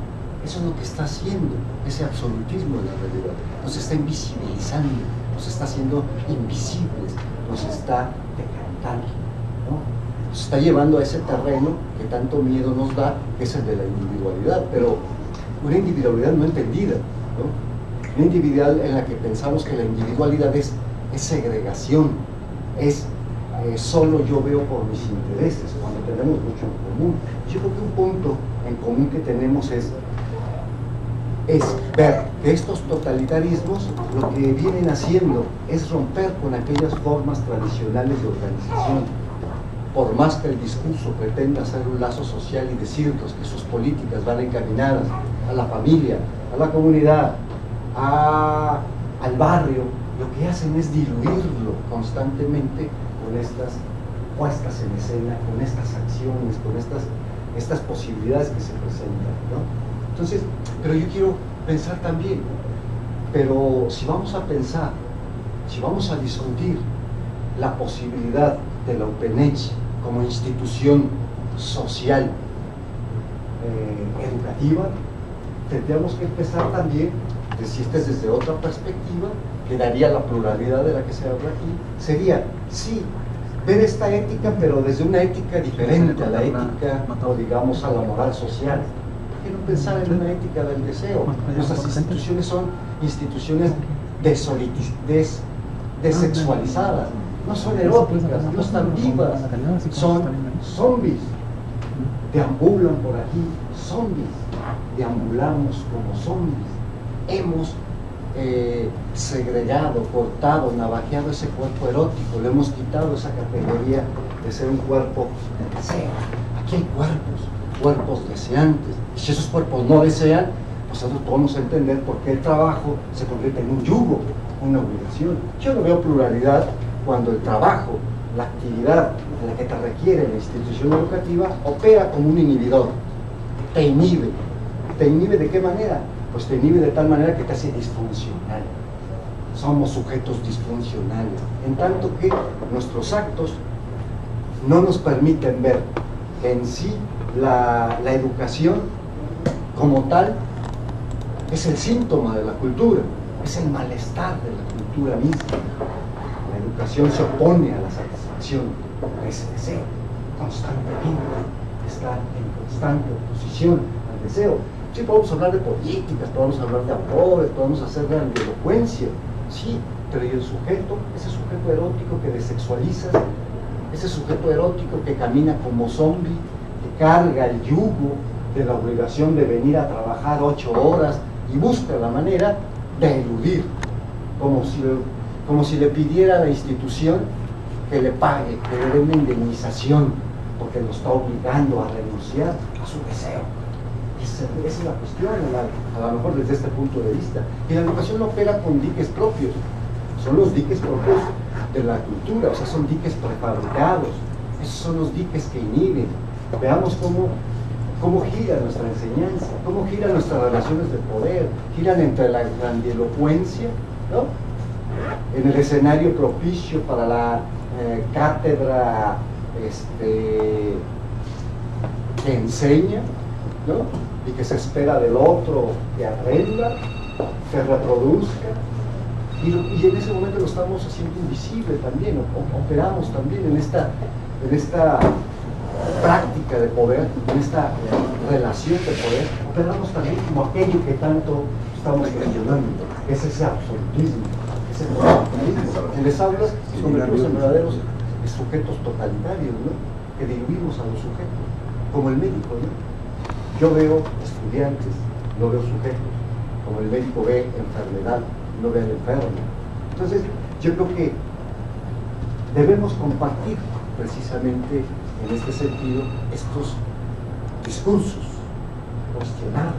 Eso es lo que está haciendo ese absolutismo de la realidad. Nos está invisibilizando, nos está haciendo invisibles, nos está decantando, ¿no? Nos está llevando a ese terreno que tanto miedo nos da, que es el de la individualidad, pero una individualidad no entendida, ¿no? Una individualidad en la que pensamos que la individualidad es segregación, es solo yo veo por mis intereses, cuando tenemos mucho en común. Yo creo que un punto en común que tenemos es es ver que estos totalitarismos lo que vienen haciendo es romper con aquellas formas tradicionales de organización. Por más que el discurso pretenda hacer un lazo social y decirnos que sus políticas van encaminadas a la familia, a la comunidad, al barrio, lo que hacen es diluirlo constantemente con estas puestas en escena, con estas acciones, con estas posibilidades que se presentan, ¿no? Entonces, pero yo quiero pensar también, pero si vamos a pensar, si vamos a discutir la posibilidad de la UPENECH como institución social educativa, tendríamos que empezar también, si este es desde otra perspectiva, que daría la pluralidad de la que se habla aquí, sería, sí, ver esta ética, pero desde una ética diferente a la ética, o digamos a la moral social. ¿Por qué no pensar en una ética del deseo? Nuestras instituciones son instituciones desexualizadas, no son eróticas, no están vivas, son zombies, deambulan por aquí, zombies, deambulamos como zombies. Hemos segregado, cortado, navajeado ese cuerpo erótico, le hemos quitado esa categoría de ser un cuerpo de deseo. Aquí hay cuerpos deseantes, y si esos cuerpos no desean, pues nosotros podemos entender por qué el trabajo se convierte en un yugo, una obligación. Yo no veo pluralidad cuando el trabajo, la actividad en la que te requiere la institución educativa, opera como un inhibidor, te inhibe. ¿Te inhibe de qué manera? Pues te inhibe de tal manera que te hace disfuncional. Somos sujetos disfuncionales, en tanto que nuestros actos no nos permiten ver que en sí la educación como tal es el síntoma de la cultura, es el malestar de la cultura misma. La educación se opone a la satisfacción de ese deseo, constantemente está en constante oposición al deseo. Sí, podemos hablar de políticas, podemos hablar de autores, podemos hacer de elocuencia, sí, pero ¿y el sujeto? Ese sujeto erótico que desexualizas, ese sujeto erótico que camina como zombie, que carga el yugo de la obligación de venir a trabajar 8 horas y busca la manera de eludir, como si le pidiera a la institución que le pague, que le dé una indemnización, porque lo está obligando a renunciar a su deseo. Esa es la cuestión, a lo mejor desde este punto de vista. Y la educación no opera con diques propios, son los diques propios de la cultura, o sea, son diques prefabricados, esos son los diques que inhiben. Veamos cómo gira nuestra enseñanza, cómo giran nuestras relaciones de poder, giran entre la grandilocuencia, ¿no?, en el escenario propicio para la cátedra que enseña, ¿no?, y que se espera del otro que aprenda, que reproduzca, y en ese momento lo estamos haciendo invisible también, operamos también en esta práctica de poder, en esta relación de poder, operamos también como aquello que tanto estamos cuestionando, es ese absolutismo, ese totalitarismo. En las aulas nos convertimos en verdaderos sujetos totalitarios, ¿no?, que diluimos a los sujetos, como el médico, ¿no? Yo veo estudiantes, no veo sujetos, como el médico ve enfermedad, no ve al enfermo. Entonces, yo creo que debemos compartir precisamente en este sentido estos discursos, cuestionar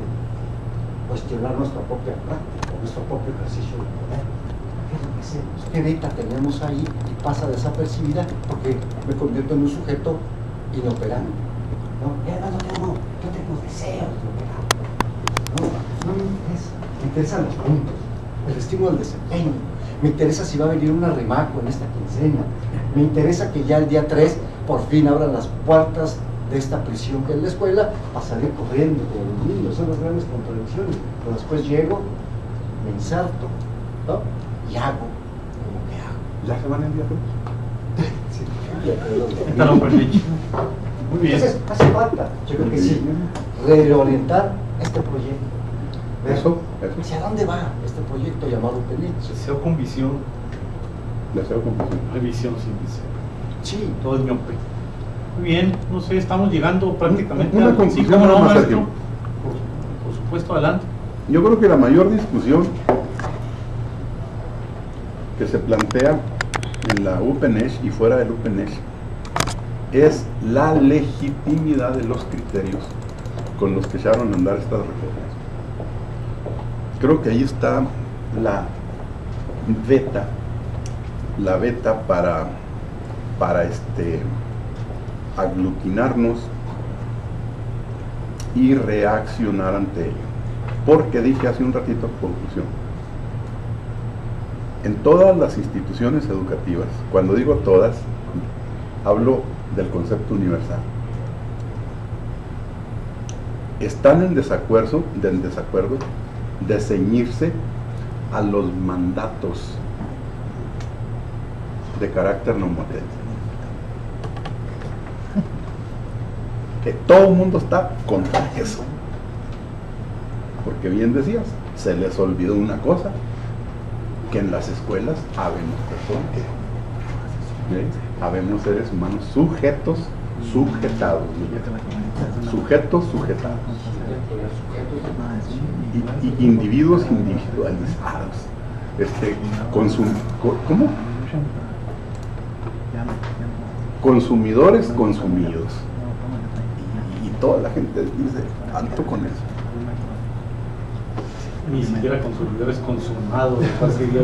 nuestra propia práctica, nuestro propio ejercicio de poder. ¿Qué es lo que hacemos? ¿Qué beta tenemos ahí y pasa desapercibida porque me convierto en un sujeto inoperante? No, yo tengo deseos de operar. No me interesa. Me interesan los puntos, el estímulo del desempeño. Me interesa si va a venir un arrimaco en esta quincena. Me interesa que ya el día 3 por fin abran las puertas de esta prisión que es la escuela para salir corriendo con los niños. Son las grandes contradicciones. Pero después llego, me inserto, ¿no?, y hago lo que hago. ¿Ya se van a enviar? Sí, muy bien. Entonces, hace falta, yo creo que sí, reorientar este proyecto. Eso. ¿Hacia dónde va este proyecto llamado UPENECH? Deseo con visión. Deseo con visión. Hay visión sin deseo. Sí. Todo es miope. Muy bien, no sé, estamos llegando prácticamente una al... conclusión, sí, ¿cómo no, más maestro? aquí. Por supuesto, adelante. Yo creo que la mayor discusión que se plantea en la UPNESH y fuera del UPNESH es la legitimidad de los criterios con los que echaron a andar estas reformas. Creo que ahí está la beta para aglutinarnos y reaccionar ante ello. Porque dije hace un ratito, conclusión, en todas las instituciones educativas, cuando digo todas, hablo del concepto universal, están en desacuerdo de ceñirse a los mandatos de carácter normativos. Que todo el mundo está contra eso. Porque bien decías, se les olvidó una cosa, que en las escuelas habemos personas, habemos seres humanos sujetados, y individuos individualizados, consumidores consumidos, y toda la gente dice alto con eso. Ni siquiera consumidores consumados, sería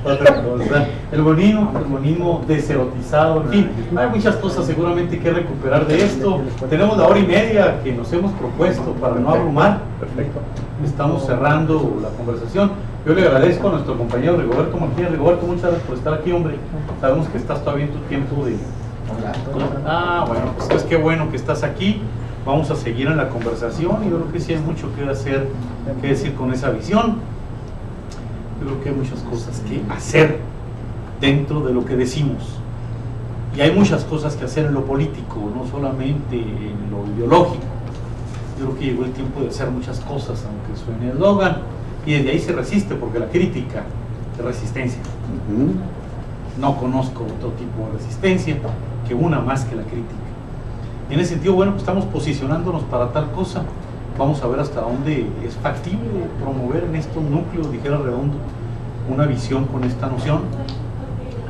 otra cosa. El bonismo deserotizado, en fin, hay muchas cosas seguramente que recuperar de esto. Tenemos la hora y media que nos hemos propuesto para no abrumar. Perfecto. Estamos cerrando la conversación. Yo le agradezco a nuestro compañero Rigoberto Martínez. Rigoberto, muchas gracias por estar aquí, hombre. Sabemos que estás todavía en tu tiempo de... bueno, pues qué bueno que estás aquí. Vamos a seguir en la conversación y yo creo que sí hay mucho que decir con esa visión. Yo creo que hay muchas cosas que hacer dentro de lo que decimos. Y hay muchas cosas que hacer en lo político, no solamente en lo ideológico. Yo creo que llegó el tiempo de hacer muchas cosas, aunque suene eslogan, y desde ahí se resiste, porque la crítica es resistencia. No conozco otro tipo de resistencia que una más que la crítica. Y en ese sentido, bueno, pues estamos posicionándonos para tal cosa. Vamos a ver hasta dónde es factible promover en estos núcleos, dijera Redondo, una visión con esta noción.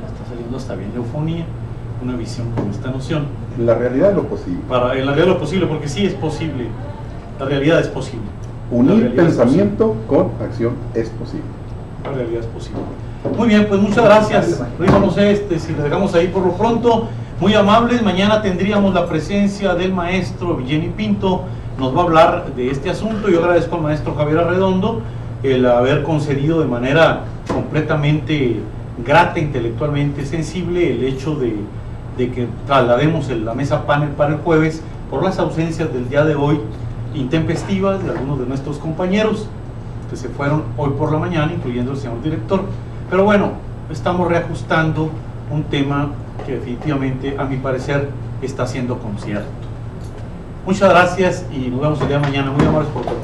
Está saliendo hasta bien la eufonía, una visión con esta noción. En la realidad de lo posible. En la realidad de lo posible, porque sí es posible. La realidad es posible. Unir pensamiento con acción es posible. La realidad es posible. Muy bien, pues muchas gracias. No sé si le dejamos ahí por lo pronto. Muy amables, mañana tendríamos la presencia del maestro Villeni Pinto, nos va a hablar de este asunto. Yo agradezco al maestro Javier Arredondo el haber concedido de manera completamente grata, intelectualmente sensible, el hecho de que traslademos la mesa panel para el jueves por las ausencias del día de hoy intempestivas de algunos de nuestros compañeros que se fueron hoy por la mañana, incluyendo el señor director. Pero bueno, estamos reajustando un tema que definitivamente, a mi parecer, está siendo concierto. Muchas gracias y nos vemos el día de mañana. Muy amables por todo.